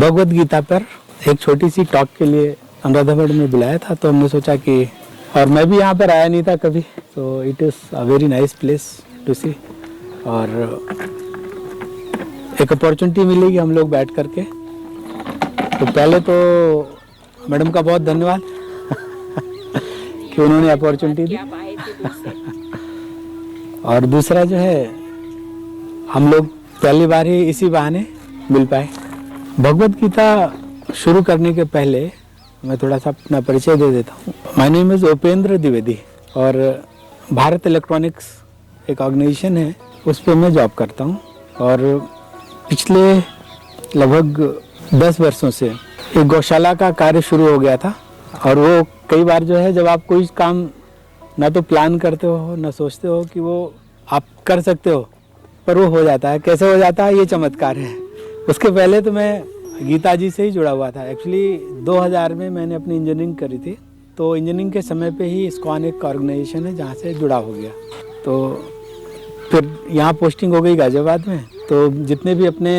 भगवत गीता पर एक छोटी सी टॉक के लिए अनुराधा मैडम ने बुलाया था, तो हमने सोचा कि, और मैं भी यहाँ पर आया नहीं था कभी, तो it is a very nice place to see, और एक अपॉर्चुनिटी मिलेगी हम लोग बैठ करके। तो पहले तो मैडम का बहुत धन्यवाद कि उन्होंने अपॉर्चुनिटी दी, और दूसरा जो है हम लोग पहली बार ही इसी बहाने मिल पाए। भगवत गीता शुरू करने के पहले मैं थोड़ा सा अपना परिचय दे देता हूँ। My name is Upendra Dwivedi, और भारत इलेक्ट्रॉनिक्स एक ऑर्गेनाइजेशन है, उस पर मैं जॉब करता हूँ। और पिछले लगभग 10 वर्षों से एक गौशाला का कार्य शुरू हो गया था। और वो कई बार जो है, जब आप कोई काम ना तो प्लान करते हो ना सोचते हो कि वो आप कर सकते हो, पर वो हो जाता है। कैसे हो जाता है, ये चमत्कार है। उसके पहले तो मैं गीता जी से ही जुड़ा हुआ था। एक्चुअली 2000 में मैंने अपनी इंजीनियरिंग करी थी, तो इंजीनियरिंग के समय पे ही इस्कॉन एक ऑर्गेनाइजेशन है जहाँ से जुड़ा हो गया। तो फिर यहाँ पोस्टिंग हो गई गाजियाबाद में, तो जितने भी अपने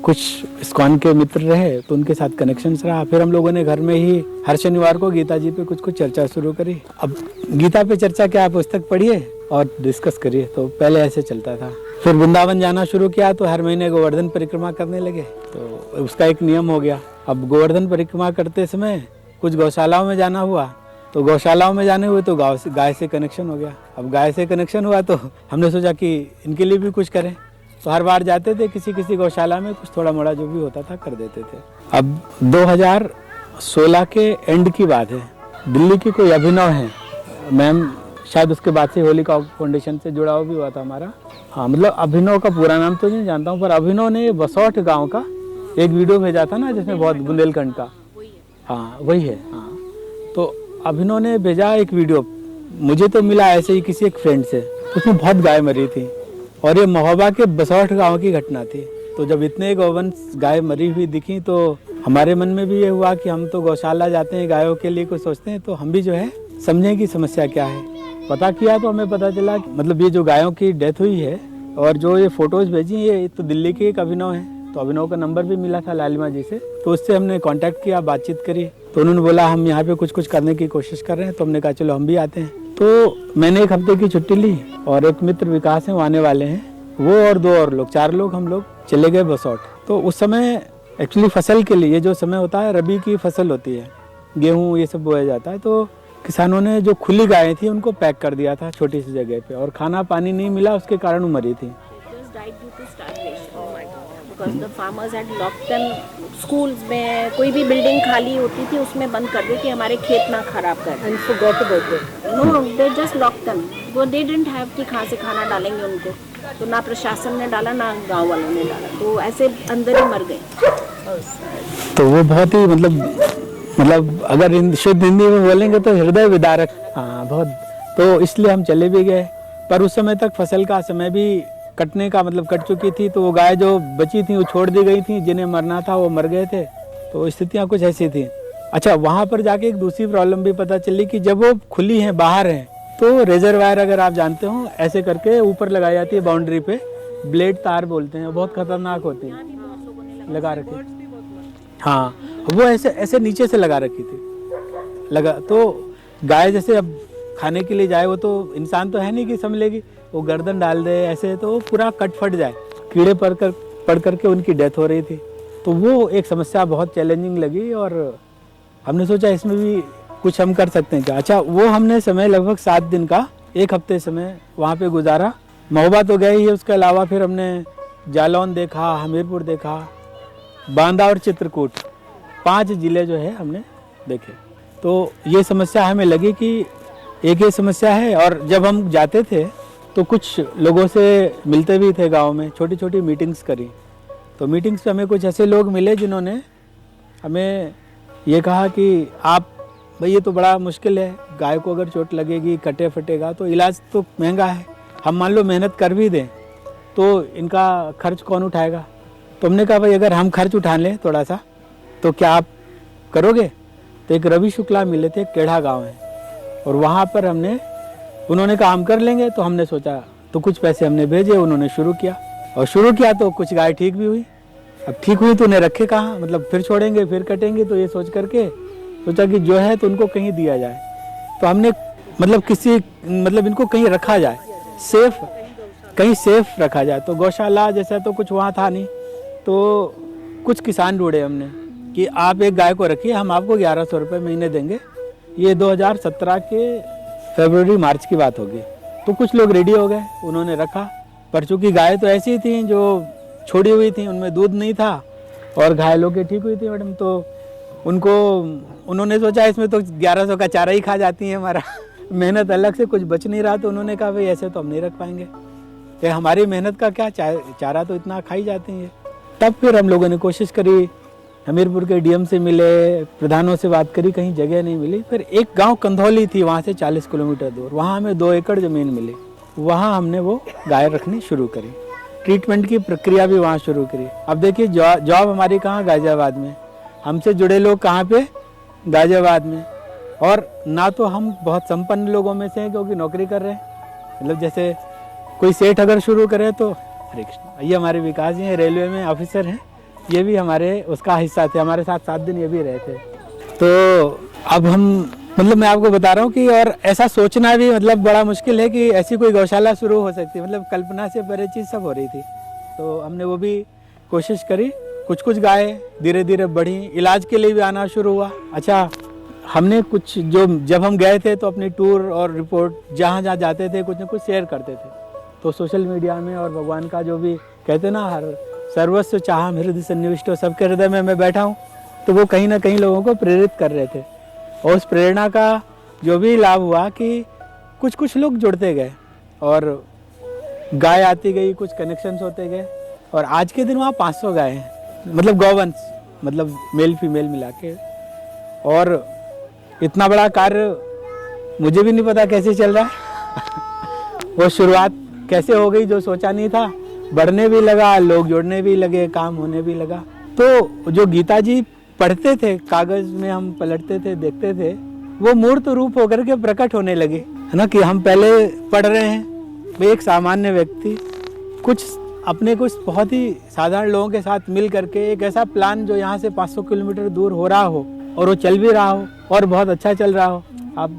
कुछ इस्कॉन के मित्र रहे तो उनके साथ कनेक्शंस रहा। फिर हम लोगों ने घर में ही हर शनिवार को गीता जी पे कुछ चर्चा शुरू करी। अब गीता पे चर्चा क्या, पुस्तक पढ़िए और डिस्कस करिए, तो पहले ऐसे चलता था। फिर वृंदावन जाना शुरू किया, तो हर महीने गोवर्धन परिक्रमा करने लगे, तो उसका एक नियम हो गया। अब गोवर्धन परिक्रमा करते समय कुछ गौशालाओं में जाना हुआ, तो गौशालाओं में जाने हुए तो गाय से कनेक्शन हो गया। अब गाय से कनेक्शन हुआ तो हमने सोचा कि इनके लिए भी कुछ करें, तो हर बार जाते थे किसी गौशाला में, कुछ थोड़ा मोड़ा जो भी होता था कर देते थे। अब 2016 के एंड की बात है, दिल्ली की कोई अभिनव है मैम, शायद उसके बाद से होलिका फाउंडेशन से जुड़ाव भी हुआ था हमारा। हाँ, मतलब अभिनव का पूरा नाम तो नहीं जानता हूँ, पर अभिनव ने बसौठ गांव का एक वीडियो भेजा था ना, जिसमें बहुत बुंदेलखंड का, हाँ वही है। हाँ, तो अभिनव ने भेजा एक वीडियो, मुझे तो मिला ऐसे ही किसी एक फ्रेंड से, उसमें बहुत गाय मरी थी, और ये महोबा के बसौठ गांव की घटना थी। तो जब इतने गौवंश गाय मरी हुई दिखी, तो हमारे मन में भी ये हुआ कि हम तो गौशाला जाते हैं, गायों के लिए कुछ सोचते हैं, तो हम भी जो है समझें कि समस्या क्या है। पता किया तो हमें पता चला कि मतलब ये जो गायों की डेथ हुई है, और जो ये फोटोज भेजी, ये तो दिल्ली के एक अभिनव है। तो अभिनव का नंबर भी मिला था लालिमा जी से, तो उससे हमने कांटेक्ट किया, बातचीत करी, तो उन्होंने बोला हम यहाँ पे कुछ करने की कोशिश कर रहे हैं। तो हमने कहा चलो हम भी आते हैं। तो मैंने एक हफ्ते की छुट्टी ली, और एक मित्र विकास है, वो आने वाले हैं, वो और 2 और लोग, 4 लोग हम लोग चले गए बसौठ। तो उस समय एक्चुअली फसल के लिए जो समय होता है, रबी की फसल होती है, गेहूँ ये सब बोया जाता है, तो किसानों ने जो खुली गायें थी उनको पैक कर दिया था छोटी सी जगह पे, और खाना पानी नहीं मिला, उसके कारण वो मरी थी। Because the farmers had locked them, schools में कोई भी बिल्डिंग खाली होती थी उसमें बंद कर दे कि हमारे खेत ना खराब कर। And forgot about it. No, they just locked them. वो they didn't have कि कहाँ से खाना डालेंगे उनको, तो ना प्रशासन ने डाला ना गांव वालों ने डाला, तो ऐसे अंदर ही मर गए। तो वो बहुत ही मतलब अगर शुद्ध हिंदी में बोलेंगे तो हृदय विदारक, हाँ बहुत। तो इसलिए हम चले भी गए, पर उस समय तक फसल का समय भी कटने का मतलब कट चुकी थी, तो वो गाय जो बची थी वो छोड़ दी गई थी, जिन्हें मरना था वो मर गए थे। तो स्थितियाँ कुछ ऐसी थी। अच्छा, वहाँ पर जाके एक दूसरी प्रॉब्लम भी पता चली कि जब वो खुली हैं, बाहर हैं, तो रेजरवायर अगर आप जानते हो ऐसे करके ऊपर लगाई जाती है बाउंड्री पे, ब्लेड तार बोलते हैं, बहुत खतरनाक होती है, लगा रखी। हाँ, वो ऐसे नीचे से लगा रखी थी, लगा तो गाय जैसे अब खाने के लिए जाए, वो तो इंसान तो है नहीं कि समझ लेगी, वो गर्दन डाल दे ऐसे, तो पूरा कट फट जाए, कीड़े पड़ करके उनकी डेथ हो रही थी। तो वो एक समस्या बहुत चैलेंजिंग लगी, और हमने सोचा इसमें भी कुछ हम कर सकते हैं क्या। अच्छा, वो हमने समय लगभग 7 दिन का, 1 हफ्ते समय वहाँ पे गुजारा। महोबा तो गए ही, उसके अलावा फिर हमने जालौन देखा, हमीरपुर देखा, बांदा और चित्रकूट, 5 जिले जो है हमने देखे। तो ये समस्या हमें लगी कि एक ये समस्या है, और जब हम जाते थे तो कुछ लोगों से मिलते भी थे गांव में, छोटी छोटी मीटिंग्स करी। तो मीटिंग्स में हमें कुछ ऐसे लोग मिले जिन्होंने हमें ये कहा कि आप भाई ये तो बड़ा मुश्किल है, गाय को अगर चोट लगेगी, कटे फटेगा, तो इलाज तो महंगा है, हम मान लो मेहनत कर भी दें तो इनका खर्च कौन उठाएगा। तो हमने कहा भाई अगर हम खर्च उठा लें थोड़ा सा, तो क्या आप करोगे। तो एक रवि शुक्ला मिले थे, टेढ़ा गाँव है, और वहाँ पर उन्होंने कहा हम कर लेंगे। तो हमने सोचा, तो कुछ पैसे हमने भेजे, उन्होंने शुरू किया, और शुरू किया तो कुछ गाय ठीक भी हुई, अब ठीक हुई तो उन्हें रखे कहाँ, मतलब फिर छोड़ेंगे फिर कटेंगे, तो ये सोच करके सोचा कि जो है तो उनको कहीं दिया जाए। तो हमने मतलब इनको कहीं रखा जाए, सेफ, कहीं सेफ रखा जाए। तो गौशाला जैसा तो कुछ वहाँ था नहीं, तो कुछ किसान ढूंढे हमने कि आप एक गाय को रखिए, हम आपको 1100 रुपये महीने देंगे। ये 2017 के फरवरी मार्च की बात होगी। तो कुछ लोग रेडी हो गए, उन्होंने रखा। पर चूँकि गाय तो ऐसी थी जो छोड़ी हुई थी, उनमें दूध नहीं था और घायलों की ठीक हुई थी मैडम, तो उन्होंने सोचा इसमें तो 1100 का चारा ही खा जाती है हमारा मेहनत अलग से कुछ बच नहीं रहा। तो उन्होंने कहा भाई ऐसे तो हम नहीं रख पाएंगे, ये हमारी मेहनत का क्या, चारा तो इतना खाई जाती है। तब फिर हम लोगों ने कोशिश करी, हमीरपुर के डीएम से मिले, प्रधानों से बात करी, कहीं जगह नहीं मिली। फिर एक गांव कंधौली थी, वहाँ से 40 किलोमीटर दूर, वहाँ हमें 2 एकड़ ज़मीन मिली। वहाँ हमने वो गाय रखनी शुरू करी, ट्रीटमेंट की प्रक्रिया भी वहाँ शुरू करी। अब देखिए जॉब हमारी कहाँ, गाजियाबाद में, हमसे जुड़े लोग कहाँ पे, गाजियाबाद में। और ना तो हम बहुत संपन्न लोगों में से हैं क्योंकि नौकरी कर रहे हैं, मतलब जैसे कोई सेठ अगर शुरू करे तो, हरे कृष्ण, ये हमारे विकास जी हैं, रेलवे में ऑफिसर हैं, ये भी हमारे उसका हिस्सा थे, हमारे साथ 7 दिन ये भी रहे थे। तो अब हम, मतलब मैं आपको बता रहा हूँ कि और ऐसा सोचना भी मतलब बड़ा मुश्किल है कि ऐसी कोई गौशाला शुरू हो सकती है, मतलब कल्पना से परे चीज़ सब हो रही थी। तो हमने वो भी कोशिश करी, कुछ गाय धीरे धीरे बढ़ी, इलाज के लिए भी आना शुरू हुआ। अच्छा, हमने कुछ जब हम गए थे तो अपनी टूर और रिपोर्ट जहाँ जाते थे कुछ न कुछ शेयर करते थे। तो सोशल मीडिया में, और भगवान का जो भी कहते ना, हर सर्वस्व चाह हृदय सन्निविष्ट, सबके हृदय में मैं बैठा हूँ, तो वो कहीं ना कहीं लोगों को प्रेरित कर रहे थे। और उस प्रेरणा का जो भी लाभ हुआ कि कुछ लोग जुड़ते गए और गाय आती गई, कुछ कनेक्शंस होते गए, और आज के दिन वहाँ 500 गाय हैं, मतलब गौवंश, मतलब मेल फीमेल मिला के। और इतना बड़ा कार्य मुझे भी नहीं पता कैसे चल रहा है वो शुरुआत कैसे हो गई, जो सोचा नहीं था, बढ़ने भी लगा, लोग जुड़ने भी लगे, काम होने भी लगा। तो जो गीता जी पढ़ते थे, कागज में हम पलटते थे, देखते थे, वो मूर्त रूप होकर के प्रकट होने लगे, है ना। कि हम पहले पढ़ रहे हैं, भाई एक सामान्य व्यक्ति कुछ बहुत ही साधारण लोगों के साथ मिल करके एक ऐसा प्लान जो यहाँ से 500 किलोमीटर दूर हो रहा हो और वो चल भी रहा हो और बहुत अच्छा चल रहा हो। आप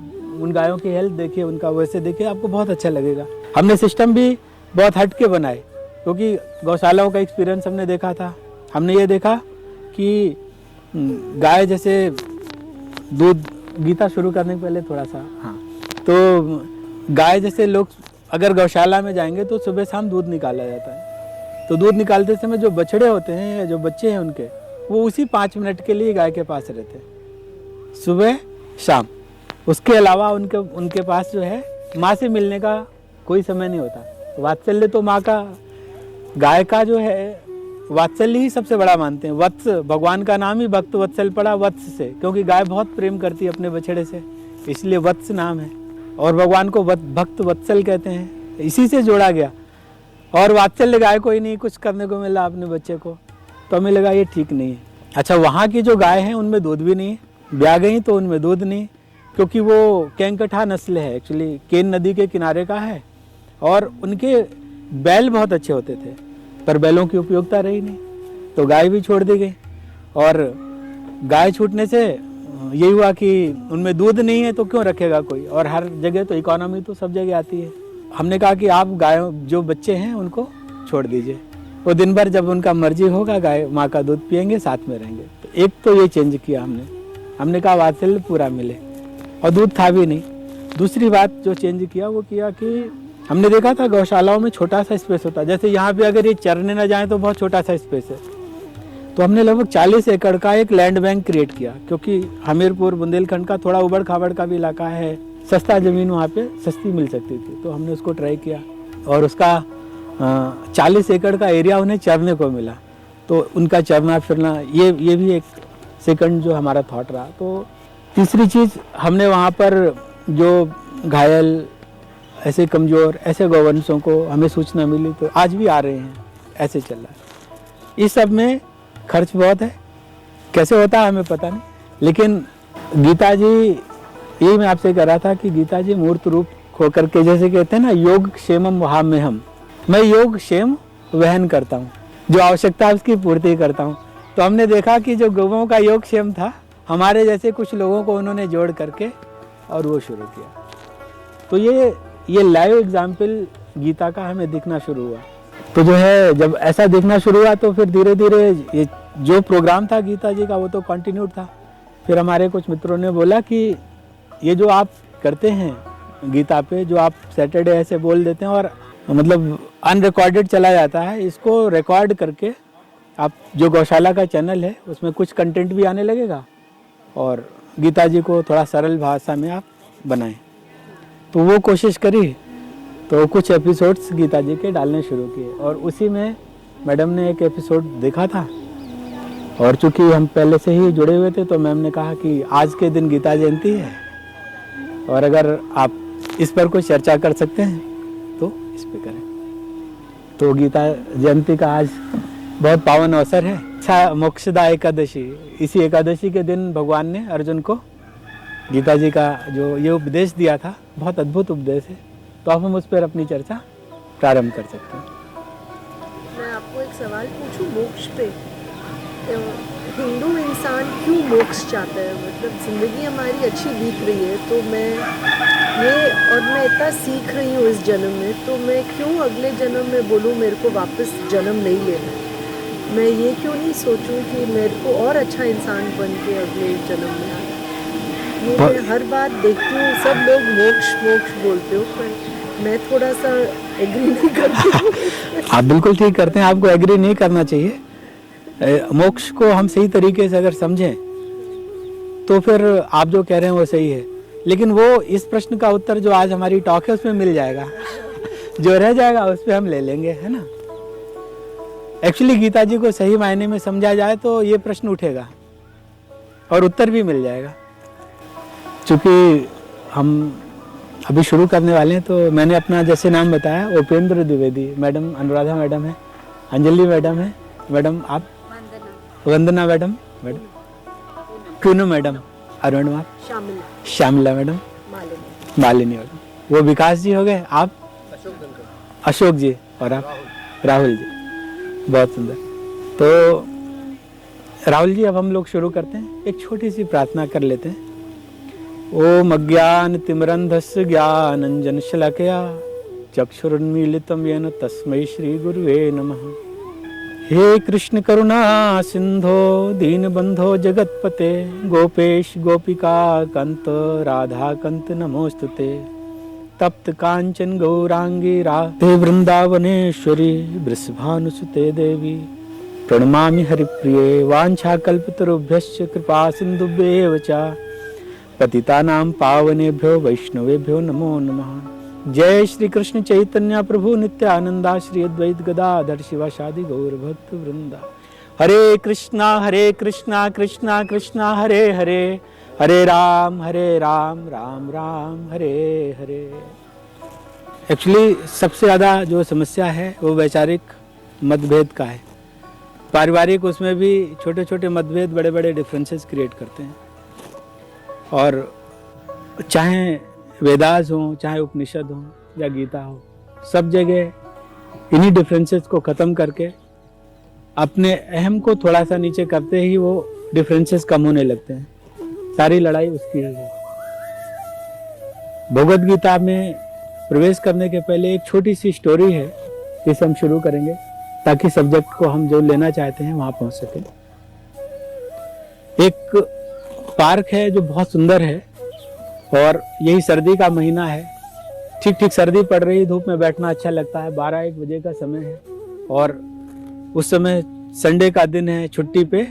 उन गायों की हेल्थ देखिए, उनका वैसे देखिए, आपको बहुत अच्छा लगेगा। हमने सिस्टम भी बहुत हट के बनाए, क्योंकि गौशालाओं का एक्सपीरियंस हमने देखा था। हमने ये देखा कि गाय जैसे दूध, गीता शुरू करने के पहले थोड़ा सा, हाँ, तो गाय जैसे लोग अगर गौशाला में जाएंगे तो सुबह शाम दूध निकाला जाता है। तो दूध निकालते समय जो बछड़े होते हैं या जो बच्चे हैं उनके, वो उसी 5 मिनट के लिए गाय के पास रहते हैं, सुबह शाम। उसके अलावा उनके पास जो है माँ से मिलने का कोई समय नहीं होता। वात्सल्य तो माँ का, गाय का जो है वात्सल्य ही सबसे बड़ा मानते हैं। वत्स, भगवान का नाम ही भक्त वत्सल पड़ा वत्स से, क्योंकि गाय बहुत प्रेम करती है अपने बछड़े से, इसलिए वत्स नाम है। और भगवान को भक्त वत्सल कहते हैं, इसी से जोड़ा गया। और वात्सल्य गाय को ही नहीं कुछ करने को मिला अपने बच्चे को, तो हमें लगा ये ठीक नहीं है। अच्छा, वहाँ की जो गाय हैं उनमें दूध भी नहीं है, ब्याह गई तो उनमें दूध नहीं, क्योंकि वो केंकठा नस्ल है, एक्चुअली केन नदी के किनारे का है। और उनके बैल बहुत अच्छे होते थे, पर बैलों की उपयोगिता रही नहीं, तो गाय भी छोड़ दी गई। और गाय छूटने से यही हुआ कि उनमें दूध नहीं है तो क्यों रखेगा कोई, और हर जगह तो इकोनॉमी तो सब जगह आती है। हमने कहा कि आप गायों जो बच्चे हैं उनको छोड़ दीजिए, वो दिन भर जब उनका मर्जी होगा गाय माँ का दूध पियेंगे, साथ में रहेंगे। तो एक तो ये चेंज किया हमने कहा वात्सल्य पूरा मिले, और दूध था भी नहीं। दूसरी बात जो चेंज किया वो किया कि हमने देखा था गौशालाओं में छोटा सा स्पेस होता है, जैसे यहाँ पे अगर ये चरने न जाए तो बहुत छोटा सा स्पेस है। तो हमने लगभग 40 एकड़ का एक लैंड बैंक क्रिएट किया, क्योंकि हमीरपुर बुंदेलखंड का थोड़ा उबड़ खाबड़ का भी इलाका है, सस्ता ज़मीन वहाँ पे सस्ती मिल सकती थी। तो हमने उसको ट्राई किया और उसका 40 एकड़ का एरिया उन्हें चरने को मिला। तो उनका चरना फिरना ये भी एक सेकंड जो हमारा थॉट रहा। तो तीसरी चीज़, हमने वहाँ पर जो घायल, ऐसे कमज़ोर, ऐसे गौवंशों को हमें सूचना मिली, तो आज भी आ रहे हैं, ऐसे चल रहा है। इस सब में खर्च बहुत है, कैसे होता है हमें पता नहीं, लेकिन गीता जी, यही मैं आपसे कह रहा था कि गीता जी मूर्त रूप होकर के, जैसे कहते हैं ना, योग क्षेमम वहाम्यहम्, मैं योग क्षेम वहन करता हूँ। जो आवश्यकता है उसकी पूर्ति करता हूँ। तो हमने देखा कि जो गौओं का योगक्षेम था, हमारे जैसे कुछ लोगों को उन्होंने जोड़ करके और वो शुरू किया। तो ये लाइव एग्जाम्पल गीता का हमें दिखना शुरू हुआ। तो जो है जब ऐसा दिखना शुरू हुआ तो फिर धीरे धीरे ये जो प्रोग्राम था गीता जी का वो तो कंटिन्यू था। फिर हमारे कुछ मित्रों ने बोला कि ये जो आप करते हैं गीता पे, जो आप सैटरडे ऐसे बोल देते हैं और मतलब अनरिकॉर्डेड चला जाता है, इसको रिकॉर्ड करके आप जो गौशाला का चैनल है उसमें कुछ कंटेंट भी आने लगेगा और गीता जी को थोड़ा सरल भाषा में आप बनाएं। तो वो कोशिश करी, तो कुछ एपिसोड्स गीता जी के डालने शुरू किए और उसी में मैडम ने एक एपिसोड देखा था और चूंकि हम पहले से ही जुड़े हुए थे तो मैम ने कहा कि आज के दिन गीता जयंती है और अगर आप इस पर कोई चर्चा कर सकते हैं तो इस पे करें। तो गीता जयंती का आज बहुत पावन अवसर है। अच्छा, मोक्षदा एकादशी, इसी एकादशी के दिन भगवान ने अर्जुन को गीता जी का जो ये उपदेश दिया था, बहुत अद्भुत उपदेश है। तो अब हम उस पर अपनी चर्चा प्रारंभ कर सकते हैं। मैं आपको एक सवाल पूछूं मोक्ष पे। हिंदू इंसान क्यों मोक्ष चाहता है? मतलब ज़िंदगी हमारी अच्छी बीत रही है तो मैं इतना सीख रही हूँ इस जन्म में, तो मैं क्यों अगले जन्म में बोलूँ मेरे को वापस जन्म नहीं लेना? मैं ये क्यों नहीं सोचूं कि मेरे को और अच्छा इंसान बन के अगले जन्म में आना? ये मैं हर बात देखती हूँ, सब लोग मोक्ष मोक्ष बोलते हो पर मैं थोड़ा सा एग्री नहीं करती हूँ। आप बिल्कुल ठीक करते हैं, आपको एग्री नहीं करना चाहिए। मोक्ष को हम सही तरीके से अगर समझें तो फिर आप जो कह रहे हैं वो सही है, लेकिन वो इस प्रश्न का उत्तर जो आज हमारी टॉक है उसमें मिल जाएगा। जो रह जाएगा उस पर हम ले लेंगे, है ना। एक्चुअली गीता जी को सही मायने में समझा जाए तो ये प्रश्न उठेगा और उत्तर भी मिल जाएगा। चूंकि हम अभी शुरू करने वाले हैं तो मैंने अपना जैसे नाम बताया, उपेंद्र द्विवेदी, मैडम अनुराधा मैडम है, अंजलि मैडम है, मैडम आप Vandana madam, Poonam madam, Arun ma'am, Shyamila madam, Malini madam, वो विकास जी हो गए, आप अशोक जी और आप राहुल जी। बहुत सुंदर। तो राहुल जी अब हम लोग शुरू करते हैं, एक छोटी सी प्रार्थना कर लेते हैं। ओम अज्ञान तिमिरन्धस्य ज्ञानंजन शलाकया चक्षुरुन्मीलितं येन तस्मै श्री गुरुवे नमः। हे कृष्ण करुणा सिंधो दीनबंधो जगतपते गोपेश गोपिका कंत राधा कंत नमोस्तुते। तप्त कांचन गौरांगी राधे वृंदावनेश्वरी वृषभानुसुते देवी प्रणमामि हरिप्रिये। वाञ्छाकल्पतरुभ्यश्च कृपा सिन्धुभ्येव च पतितानां पावनेभ्यो वैष्णवेभ्यो नमो नमः। जय श्री कृष्ण चैतन्य प्रभु नित्यानंदा श्री अद्वैत गदाधर शिवासादि गौर भक्त वृंदा। हरे कृष्णा कृष्णा कृष्णा हरे हरे, हरे राम राम राम हरे हरे। एक्चुअली सबसे ज़्यादा जो समस्या है वो वैचारिक मतभेद का है। पारिवारिक उसमें भी छोटे छोटे मतभेद बड़े बड़े डिफरेंसेस क्रिएट करते हैं। और चाहे वेदास हो, चाहे उपनिषद हो या गीता हो, सब जगह इन्हीं डिफरेंसेस को ख़त्म करके अपने अहम को थोड़ा सा नीचे करते ही वो डिफरेंसेस कम होने लगते हैं। सारी लड़ाई उसकी ही है। भगवद गीता में प्रवेश करने के पहले एक छोटी सी स्टोरी है, जिसे हम शुरू करेंगे ताकि सब्जेक्ट को हम जो लेना चाहते हैं वहां पहुंच सके। एक पार्क है जो बहुत सुंदर है और यही सर्दी का महीना है। ठीक ठीक सर्दी पड़ रही, धूप में बैठना अच्छा लगता है। 12-1 बजे का समय है और उस समय संडे का दिन है। छुट्टी पे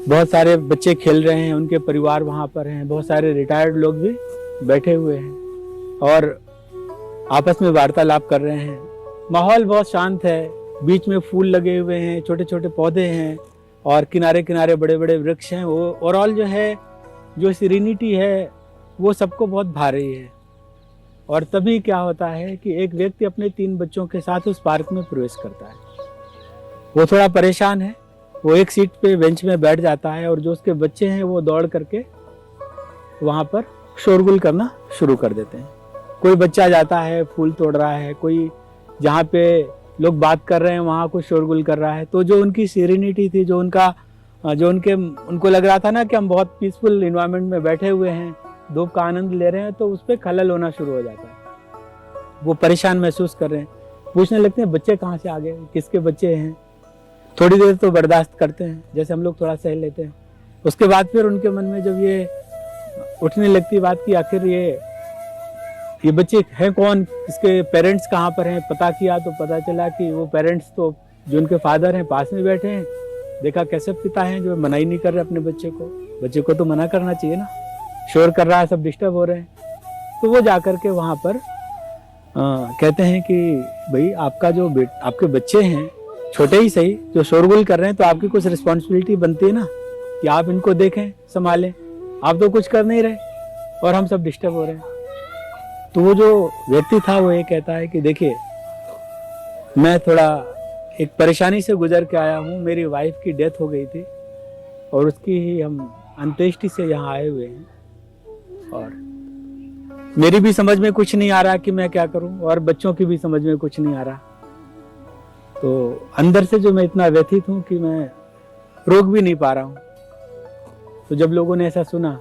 बहुत सारे बच्चे खेल रहे हैं, उनके परिवार वहां पर हैं, बहुत सारे रिटायर्ड लोग भी बैठे हुए हैं और आपस में वार्तालाप कर रहे हैं। माहौल बहुत शांत है, बीच में फूल लगे हुए हैं, छोटे छोटे पौधे हैं और किनारे किनारे बड़े बड़े वृक्ष हैं। वो ओवरऑल जो है, जो सीरेनिटी है वो सबको बहुत भा रही है। और तभी क्या होता है कि एक व्यक्ति अपने 3 बच्चों के साथ उस पार्क में प्रवेश करता है। वो थोड़ा परेशान है, वो एक सीट पे बेंच में बैठ जाता है और जो उसके बच्चे हैं वो दौड़ करके वहाँ पर शोरगुल करना शुरू कर देते हैं। कोई बच्चा जाता है फूल तोड़ रहा है, कोई जहाँ पे लोग बात कर रहे हैं, वहाँ कुछ शोरगुल कर रहा है, तो जो उनकी सीरेनिटी थी, जो उनको लग रहा था ना कि हम बहुत पीसफुल इन्वायरमेंट में बैठे हुए हैं, धूप का आनंद ले रहे हैं, तो उस पर खलल होना शुरू हो जाता है। वो परेशान महसूस कर रहे हैं, पूछने लगते हैं बच्चे कहाँ से आ गए, किसके बच्चे हैं। थोड़ी देर तो बर्दाश्त करते हैं, जैसे हम लोग थोड़ा सह लेते हैं। उसके बाद फिर उनके मन में जब ये उठने लगती बात कि आखिर ये बच्चे हैं कौन, इसके पेरेंट्स कहाँ पर हैं, पता किया तो पता चला कि वो पेरेंट्स तो जो उनके फादर हैं पास में बैठे हैं। देखा कैसे पिता हैं जो मना ही नहीं कर रहे अपने बच्चे को तो मना करना चाहिए ना, शोर कर रहा है, सब डिस्टर्ब हो रहे हैं। तो वो जाकर के वहाँ पर कहते हैं कि भाई आपका आपके बच्चे हैं, छोटे ही सही, जो शोरगुल कर रहे हैं, तो आपकी कुछ रिस्पॉन्सिबिलिटी बनती है ना कि आप इनको देखें, संभालें। आप तो कुछ कर नहीं रहे और हम सब डिस्टर्ब हो रहे हैं। तो वो जो व्यक्ति था वो ये कहता है कि देखिए, मैं थोड़ा एक परेशानी से गुजर के आया हूँ। मेरी वाइफ की डेथ हो गई थी और उसकी ही हम अंत्येष्टि से यहाँ आए हुए हैं, और मेरी भी समझ में कुछ नहीं आ रहा कि मैं क्या करूं, और बच्चों की भी समझ में कुछ नहीं आ रहा। तो अंदर से जो मैं इतना व्यथित हूं कि मैं रोक भी नहीं पा रहा हूं। तो जब लोगों ने ऐसा सुना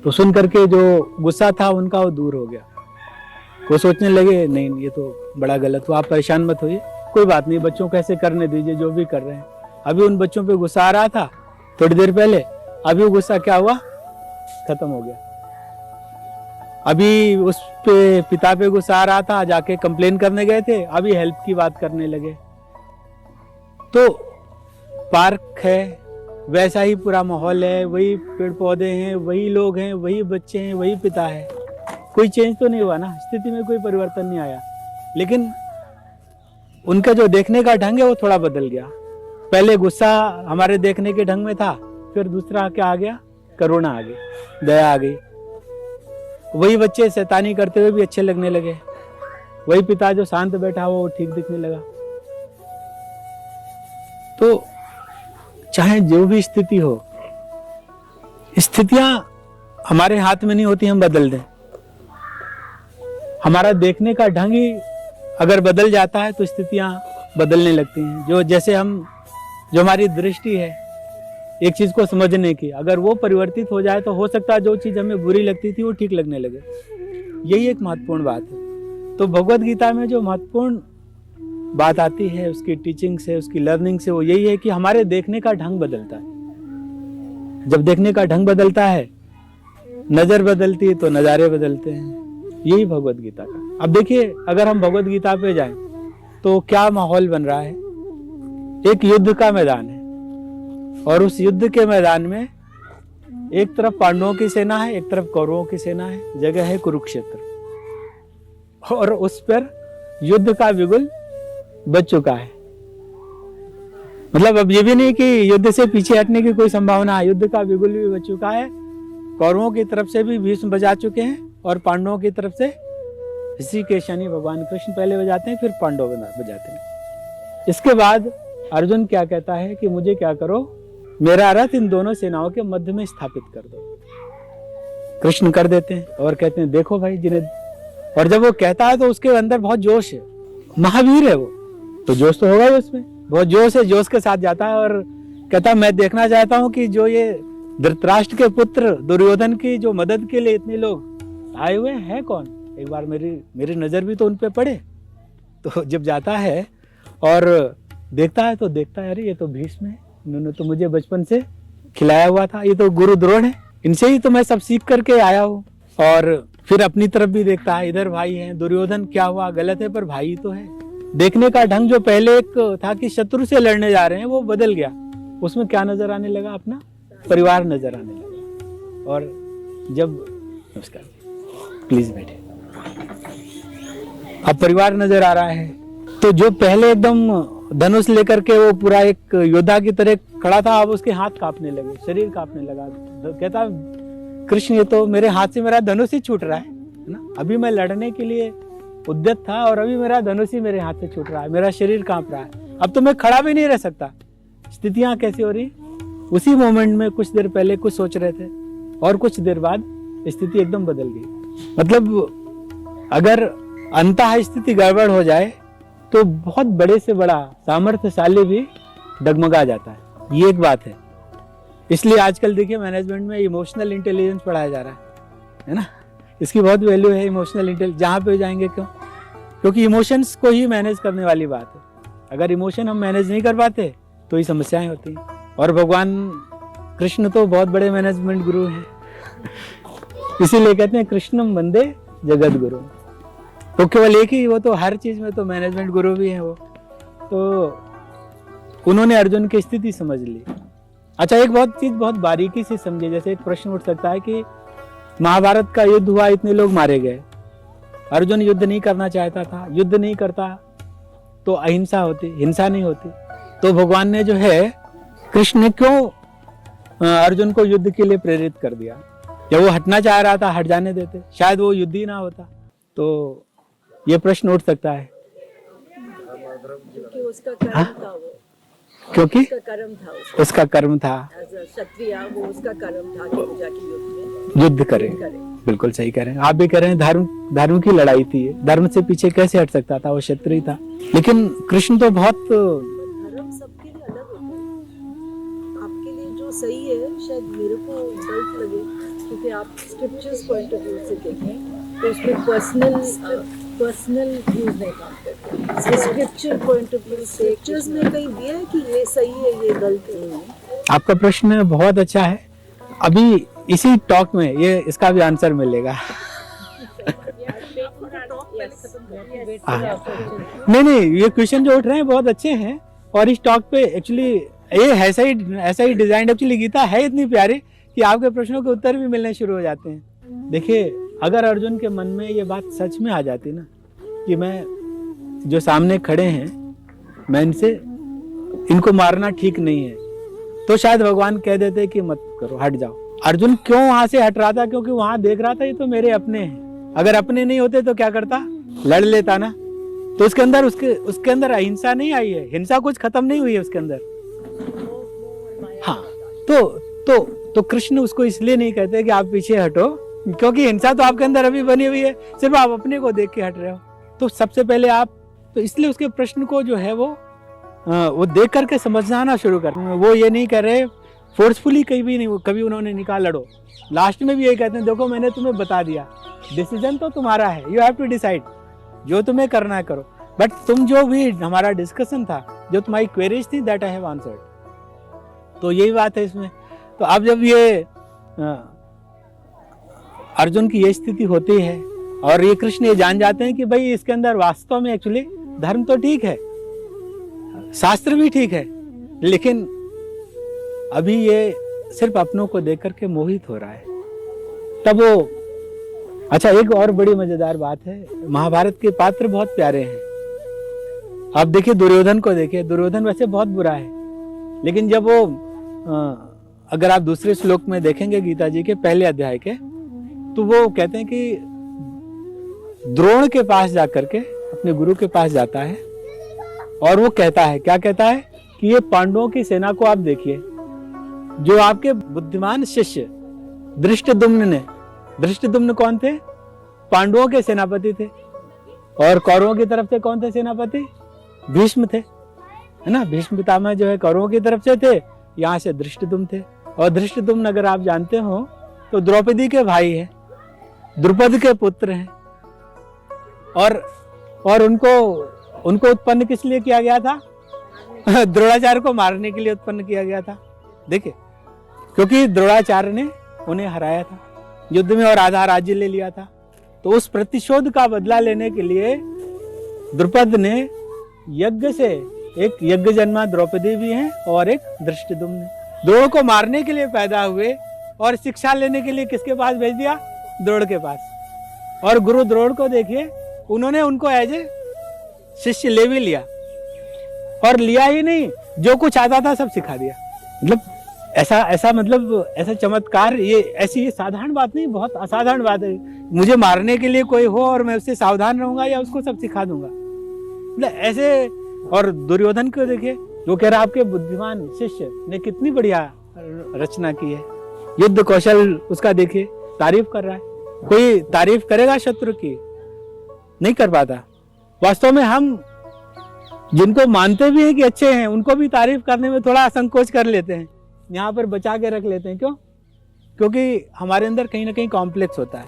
तो सुन करके जो गुस्सा था उनका वो दूर हो गया। वो सोचने लगे नहीं ये तो बड़ा गलत हुआ, आप परेशान मत होइए, कोई बात नहीं, बच्चों को ऐसे करने दीजिए जो भी कर रहे हैं। अभी उन बच्चों पे गुस्सा आ रहा था थोड़ी देर पहले, अभी वो गुस्सा क्या हुआ, खत्म हो गया। अभी उस पे पिता पे गुस्सा आ रहा था, जाके कंप्लेन करने गए थे, अभी हेल्प की बात करने लगे। तो पार्क है, वैसा ही पूरा माहौल है, वही पेड़ पौधे हैं, वही लोग हैं, वही बच्चे हैं, वही पिता है। कोई चेंज तो नहीं हुआ ना, स्थिति में कोई परिवर्तन नहीं आया, लेकिन उनका जो देखने का ढंग है वो थोड़ा बदल गया। पहले गुस्सा हमारे देखने के ढंग में था, फिर दूसरा क्या आ गया, करुणा आ गई, दया आ गई। वही बच्चे शैतानी करते हुए भी अच्छे लगने लगे, वही पिता जो शांत बैठा हुआ वो ठीक दिखने लगा। तो चाहे जो भी स्थिति हो, स्थितियां हमारे हाथ में नहीं होती, हम बदल दें। हमारा देखने का ढंग ही अगर बदल जाता है तो स्थितियां बदलने लगती हैं। जो हमारी दृष्टि है एक चीज को समझने की, अगर वो परिवर्तित हो जाए तो हो सकता है जो चीज हमें बुरी लगती थी वो ठीक लगने लगे। यही एक महत्वपूर्ण बात है। तो भगवत गीता में जो महत्वपूर्ण बात आती है उसकी टीचिंग से, उसकी लर्निंग से, वो यही है कि हमारे देखने का ढंग बदलता है। जब देखने का ढंग बदलता है, नजर बदलती है तो नजारे बदलते हैं। यही भगवत गीता का। अब देखिए, अगर हम भगवत गीता पे जाएं तो क्या माहौल बन रहा है। एक युद्ध का मैदान है और उस युद्ध के मैदान में एक तरफ पांडवों की सेना है, एक तरफ कौरवों की सेना है। जगह है कुरुक्षेत्र, और उस पर युद्ध का बिगुल बज चुका है। मतलब अब ये भी नहीं कि युद्ध से पीछे हटने की कोई संभावना है, युद्ध का बिगुल भी बज चुका है। कौरवों की तरफ से भी भीष्म बजा चुके हैं और पांडवों की तरफ से ऋषिकेश यानी भगवान कृष्ण पहले बजाते हैं, फिर पांडव बजाते हैं। इसके बाद अर्जुन क्या कहता है कि मुझे क्या करो, मेरा रथ इन दोनों सेनाओं के मध्य में स्थापित कर दो। कृष्ण कर देते हैं और कहते हैं देखो भाई जिन्हें, और जब वो कहता है तो उसके अंदर बहुत जोश है, महावीर है वो, तो जोश तो होगा ही उसमें, बहुत जोश के साथ जाता है और कहता है मैं देखना चाहता हूं कि जो ये धृतराष्ट्र के पुत्र दुर्योधन की जो मदद के लिए इतने लोग आए हुए हैं कौन, एक बार मेरी नजर भी तो उन पे पड़े। तो जब जाता है और देखता है तो देखता है अरे ये तो भीष्म है, इन्होंने तो मुझे बचपन से खिलाया हुआ था, ये तो गुरु द्रोण है, इनसे ही तो मैं सब सीख करके आया हूँ। और फिर अपनी तरफ भी देखता है, इधर भाई है, दुर्योधन क्या हुआ, गलत है पर भाई तो है। देखने का ढंग जो पहले एक था कि शत्रु से लड़ने जा रहे हैं वो बदल गया, उसमें क्या नजर आने लगा, अपना परिवार नजर आने लगा। और जब नमस्कार प्लीज बैठे, अब परिवार नजर आ रहा है तो जो पहले एकदम धनुष लेकर के वो पूरा एक योद्धा की तरह खड़ा था, अब उसके हाथ कांपने लगे, शरीर कांपने लगा। कहता कृष्ण ये तो मेरे हाथ से मेरा धनुष ही छूट रहा है ना, अभी मैं लड़ने के लिए उद्यत था और अभी मेरा धनुष ही मेरे हाथ से छूट रहा है, मेरा शरीर कांप रहा है, अब तो मैं खड़ा भी नहीं रह सकता। स्थितियां कैसी हो रही, उसी मोमेंट में कुछ देर पहले कुछ सोच रहे थे और कुछ देर बाद स्थिति एकदम बदल गई। मतलब अगर अंतः स्थिति गड़बड़ हो जाए तो बहुत बड़े से बड़ा सामर्थ्यशाली भी डगमगा जाता है। ये एक बात है। इसलिए आजकल देखिए मैनेजमेंट में इमोशनल इंटेलिजेंस पढ़ाया जा रहा है ना। इसकी बहुत वैल्यू है इमोशनल इंटेलिजेंस, जहाँ पे जाएंगे क्यों? क्योंकि इमोशंस को ही मैनेज करने वाली बात है। अगर इमोशन हम मैनेज नहीं कर पाते तो ही समस्याएं होती हैं। और भगवान कृष्ण तो बहुत बड़े मैनेजमेंट गुरु हैं। इसीलिए कहते हैं कृष्णम वंदे जगत गुरु। तो केवल एक ही, वो तो हर चीज में तो मैनेजमेंट गुरु भी हैं वो। तो उन्होंने अर्जुन की स्थिति समझ ली। अच्छा, एक चीज बहुत बारीकी से समझे। जैसे एक प्रश्न उठ सकता है कि महाभारत का युद्ध हुआ, इतने लोग मारे गए, अर्जुन युद्ध नहीं करना चाहता था, युद्ध नहीं करता तो अहिंसा होती, हिंसा नहीं होती। तो भगवान ने जो है, कृष्ण ने क्यों अर्जुन को युद्ध के लिए प्रेरित कर दिया? जब वो हटना चाह रहा था, हट जाने देते, शायद वो युद्ध ही ना होता। तो ये प्रश्न उठ सकता है। क्योंकि उसका कर्म था वो, क्योंकि उसका कर्म था, उसका कर्म था, एज अ क्षत्रिय वो उसका कर्म था कि वो जाके युद्ध में युद्ध करे। बिल्कुल सही कह रहे हैं आप भी कह रहे हैं। धर्म की लड़ाई थी, धर्म से पीछे कैसे हट सकता था? वो क्षत्रिय था। लेकिन कृष्ण तो बहुत, धर्म सबके लिए अलग होता है। आपके लिए जो सही है शायद मेरे को गलत लगे, क्योंकि आप स्क्रिप्चर्स पॉइंट ऑफ व्यू से देखें तो उसमें पर्सनल व्यूज नहीं काम करते। स्क्रिप्चर पॉइंट ऑफ व्यू से स्क्रिप्चर्स में कहीं दिया है कि ये सही है, ये गलत है। आपका प्रश्न बहुत अच्छा है। अभी इसी टॉक में ये इसका भी आंसर मिलेगा। नहीं, ये क्वेश्चन जो उठ रहे हैं बहुत अच्छे हैं। और इस टॉक पे एक्चुअली ये ऐसा ही डिजाइन, एक्चुअली गीता है इतनी प्यारी कि आपके प्रश्नों के उत्तर भी मिलने शुरू हो जाते हैं। देखिए, अगर अर्जुन के मन में ये बात सच में आ जाती ना कि मैं जो सामने खड़े हैं, मैं इनको मारना ठीक नहीं है, तो शायद भगवान कह देते कि मत करो, हट जाओ। अर्जुन क्यों वहां से हट रहा था? क्योंकि वहां देख रहा था ये तो मेरे अपने हैं। अगर अपने नहीं होते तो क्या करता? लड़ लेता ना। तो उसके अंदर अहिंसा नहीं आई है, हिंसा कुछ खत्म नहीं हुई है उसके अंदर। हाँ, तो कृष्ण उसको इसलिए नहीं कहते कि आप पीछे हटो, क्योंकि हिंसा तो आपके अंदर अभी बनी हुई है, सिर्फ आप अपने को देख के हट रहे हो। तो सबसे पहले आप, तो इसलिए उसके प्रश्न को जो है वो देख करके समझना शुरू कर। वो ये नहीं कर रहे फोर्सफुली, कभी उन्होंने निकाल लड़ो। लास्ट में भी यही कहते हैं, देखो मैंने तुम्हें बता दिया, डिसीजन तो तुम्हारा है, यू हैव टू डिसाइड, जो तुम्हें करना है करो। बट तुम जो भी हमारा डिस्कशन था, जो तुम्हारी क्वेरीज थी, दैट आई हैव आंसर्ड। तो यही बात है इसमें। तो अब जब ये अर्जुन की ये स्थिति होती है और ये कृष्ण ये जान जाते हैं कि भाई इसके अंदर वास्तव में एक्चुअली धर्म तो ठीक है, शास्त्र भी ठीक है, लेकिन अभी ये सिर्फ अपनों को देख करके मोहित हो रहा है। तब वो, अच्छा, एक और बड़ी मजेदार बात है, महाभारत के पात्र बहुत प्यारे हैं। आप देखिए दुर्योधन को देखिए, दुर्योधन वैसे बहुत बुरा है, लेकिन जब वो अगर आप दूसरे श्लोक में देखेंगे गीता जी के पहले अध्याय के, तो वो कहते हैं कि द्रोण के पास जाकर के अपने गुरु के पास जाता है और वो कहता है, क्या कहता है कि ये पांडवों की सेना को आप देखिए, जो आपके बुद्धिमान शिष्य धृष्टद्युम्न कौन थे? पांडवों के सेनापति थे। और कौरवों की तरफ से कौन थे सेनापति? भीष्म थे, है ना। भीष्म पितामह जो है कौरवों की तरफ से थे, यहाँ से धृष्टद्युम्न थे। और धृष्टद्युम्न अगर आप जानते हो तो द्रौपदी के भाई है, द्रुपद के पुत्र हैं। और उनको उत्पन्न किस लिए किया गया था? द्रोणाचार्य को मारने के लिए उत्पन्न किया गया था। देखिए, क्योंकि द्रोणाचार्य ने उन्हें हराया था युद्ध में और आधा राज्य ले लिया था। तो उस प्रतिशोध का बदला लेने के लिए द्रुपद ने यज्ञ से, एक यज्ञ जन्मा द्रौपदी भी है और एक धृष्टद्युम्न, द्रोण को मारने के लिए पैदा हुए और शिक्षा लेने के लिए किसके पास भेज दिया? द्रोण के पास। और गुरु द्रोण को देखिए, उन्होंने उनको एज ए शिष्य ले भी लिया, और लिया ही नहीं, जो कुछ आता था सब सिखा दिया। मतलब ऐसा चमत्कार, ये साधारण बात नहीं, बहुत असाधारण बात है। मुझे मारने के लिए कोई हो और मैं उससे सावधान रहूंगा या उसको सब सिखा दूंगा, मतलब ऐसे। और दुर्योधन को देखिए, जो कह रहा आपके बुद्धिमान शिष्य ने कितनी बढ़िया रचना की है, युद्ध कौशल उसका देखिए, तारीफ कर रहा है। कोई तारीफ करेगा शत्रु की? नहीं कर पाता। वास्तव में हम जिनको मानते भी हैं कि अच्छे हैं, उनको भी तारीफ करने में थोड़ा संकोच कर लेते हैं, यहाँ पर बचा के रख लेते हैं। क्यों? क्योंकि हमारे अंदर कहीं ना कहीं कॉम्प्लेक्स होता है,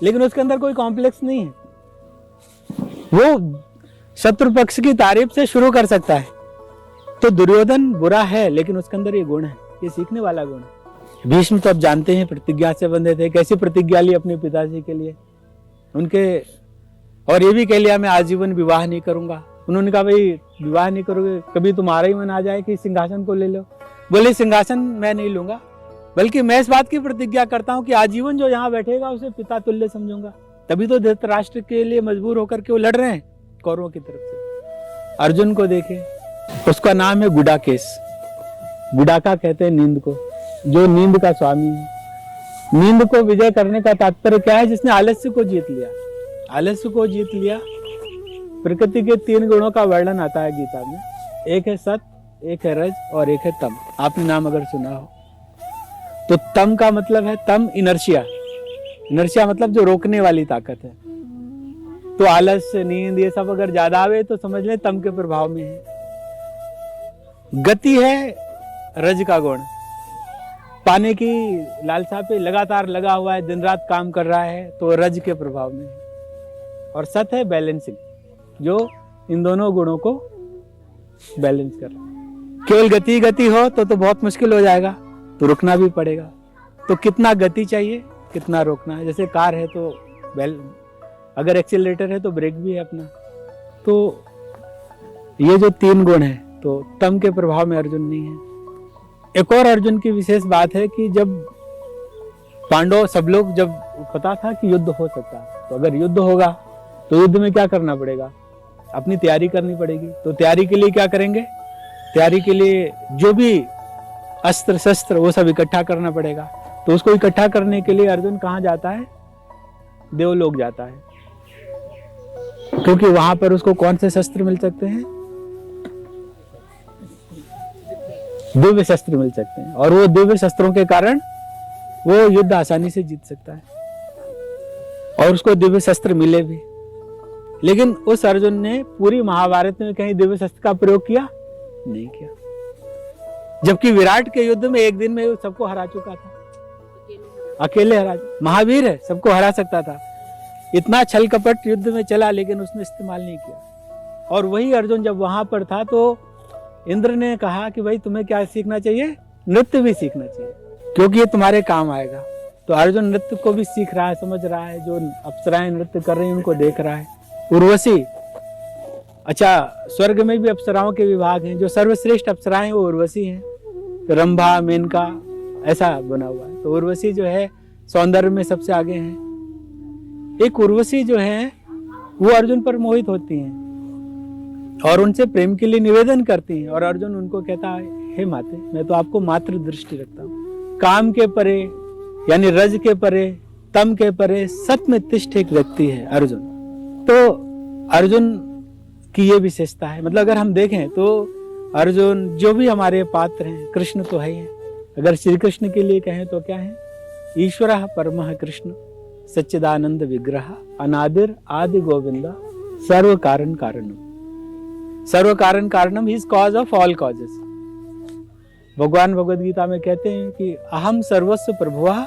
लेकिन उसके अंदर कोई कॉम्प्लेक्स नहीं है। वो शत्रु पक्ष की तारीफ से शुरू कर सकता है। तो दुर्योधन बुरा है, लेकिन उसके अंदर ये गुण है, ये सीखने वाला गुण है। भीष्म तो अब जानते हैं प्रतिज्ञा से बंधे थे, कैसी प्रतिज्ञा ली अपने पिताजी के लिए, उनके, और ये भी कह लिया मैं आजीवन विवाह नहीं करूंगा। उन्होंने कहा भाई विवाह नहीं करोगे, कभी तुम्हारा ही मन आ जाए कि सिंहासन को ले लो। बोले सिंहासन मैं नहीं लूंगा, बल्कि मैं इस बात की प्रतिज्ञा करता हूं कि आजीवन जो यहाँ बैठेगा उसे पिता तुल्य समझूंगा। तभी तो धृतराष्ट्र के लिए मजबूर होकर के वो लड़ रहे हैं कौरवों की तरफ से। अर्जुन को देखे, उसका नाम है गुडाकेश। गुडाका कहते हैं नींद को, जो नींद का स्वामी है। नींद को विजय करने का तात्पर्य क्या है? जिसने आलस्य को जीत लिया। आलस्य को जीत लिया। प्रकृति के 3 गुणों का वर्णन आता है गीता में, एक है सत, एक है रज और एक है तम। आपने नाम अगर सुना हो तो तम का मतलब है तम इनर्शिया। इनर्शिया मतलब जो रोकने वाली ताकत है। तो आलस्य, नींद ये सब अगर ज्यादा आवे तो समझ लें तम के प्रभाव में है। गति है रज का गुण, पाने की लालसा पे लगातार लगा हुआ है, दिन रात काम कर रहा है, तो रज के प्रभाव में है। और सत है बैलेंसिंग, जो इन दोनों गुणों को बैलेंस कर रहा है। केवल गति गति हो तो बहुत मुश्किल हो जाएगा, तो रुकना भी पड़ेगा। तो कितना गति चाहिए, कितना रोकना है। जैसे कार है तो अगर एक्सीलरेटर है तो ब्रेक भी है अपना। तो ये जो 3 गुण है, तो तम के प्रभाव में अर्जुन नहीं है। एक और अर्जुन की विशेष बात है कि जब पांडव सब लोग, जब पता था कि युद्ध हो सकता है, तो अगर युद्ध होगा तो युद्ध में क्या करना पड़ेगा? अपनी तैयारी करनी पड़ेगी। तो तैयारी के लिए क्या करेंगे? तैयारी के लिए जो भी अस्त्र शस्त्र वो सब इकट्ठा करना पड़ेगा। तो उसको इकट्ठा करने के लिए अर्जुन कहाँ जाता है? देवलोक जाता है, क्योंकि वहां पर उसको कौन से शस्त्र मिल सकते हैं? दिव्य शस्त्र मिल सकते हैं, और वो दिव्य शस्त्रों के कारण वो युद्ध आसानी से जीत सकता है, और उसको दिव्य शस्त्र मिले भी। लेकिन उस अर्जुन ने पूरी महाभारत में कहीं दिव्य शस्त्र का प्रयोग किया? नहीं किया। जबकि विराट के युद्ध में एक दिन में सबको हरा चुका था, अकेले हरा, महावीर है, सबको हरा सकता था। इतना छल कपट युद्ध में चला, लेकिन उसने इस्तेमाल नहीं किया। और वही अर्जुन जब वहां पर था तो इंद्र ने कहा कि भाई तुम्हें क्या सीखना चाहिए? नृत्य भी सीखना चाहिए, क्योंकि ये तुम्हारे काम आएगा। तो अर्जुन नृत्य को भी सीख रहा है, समझ रहा है, जो अप्सराएं नृत्य कर रही हैं उनको देख रहा है। उर्वशी, अच्छा स्वर्ग में भी अप्सराओं के विभाग हैं, जो सर्वश्रेष्ठ अप्सराएं वो उर्वशी हैं। तो रंभा, मेनका ऐसा बना हुआ है। तो उर्वशी जो है सौंदर्य में सबसे आगे हैं। एक उर्वशी जो है वो अर्जुन पर मोहित होती हैं और उनसे प्रेम के लिए निवेदन करती हैं, और अर्जुन उनको कहता है हे माते, मैं तो आपको मात्र दृष्टि रखता हूँ। काम के परे यानी रज के परे, तम के परे सत में तिष्ठ एक व्यक्ति है अर्जुन। तो अर्जुन की ये विशेषता है। मतलब अगर हम देखें तो अर्जुन, जो भी हमारे पात्र हैं, कृष्ण तो है ही है। अगर श्री कृष्ण के लिए कहें तो क्या है? ईश्वरः परमः कृष्ण सच्चिदानंद विग्रह अनादिर आदि गोविंद सर्व कारण कारणम। सर्व कारण कारणम, he is cause of all causes. भगवान भगवद गीता में कहते हैं कि अहम सर्वस्व प्रभुः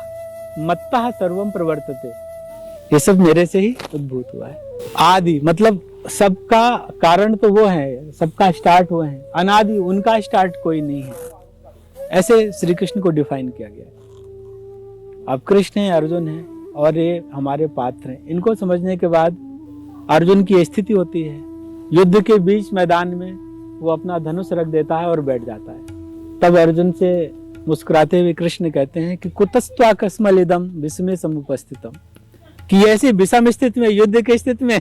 मत्तः सर्वम प्रवर्तते। ये सब मेरे से ही उद्भूत हुआ है। आदि मतलब सबका कारण तो वो है, सबका स्टार्ट वो है। अनादि, उनका स्टार्ट कोई नहीं है। ऐसे श्री कृष्ण को डिफाइन किया गया है। अब कृष्ण है, अर्जुन है, और ये हमारे पात्र हैं। इनको समझने के बाद अर्जुन की स्थिति होती है, युद्ध के बीच मैदान में वो अपना धनुष रख देता है और बैठ जाता है। तब अर्जुन से मुस्कुराते हुए कृष्ण कहते हैं कि कुतस्त्वाकस्मलिदम विस्मय समुपस्थितम, कि ऐसी विषम स्थिति में, युद्ध की स्थिति में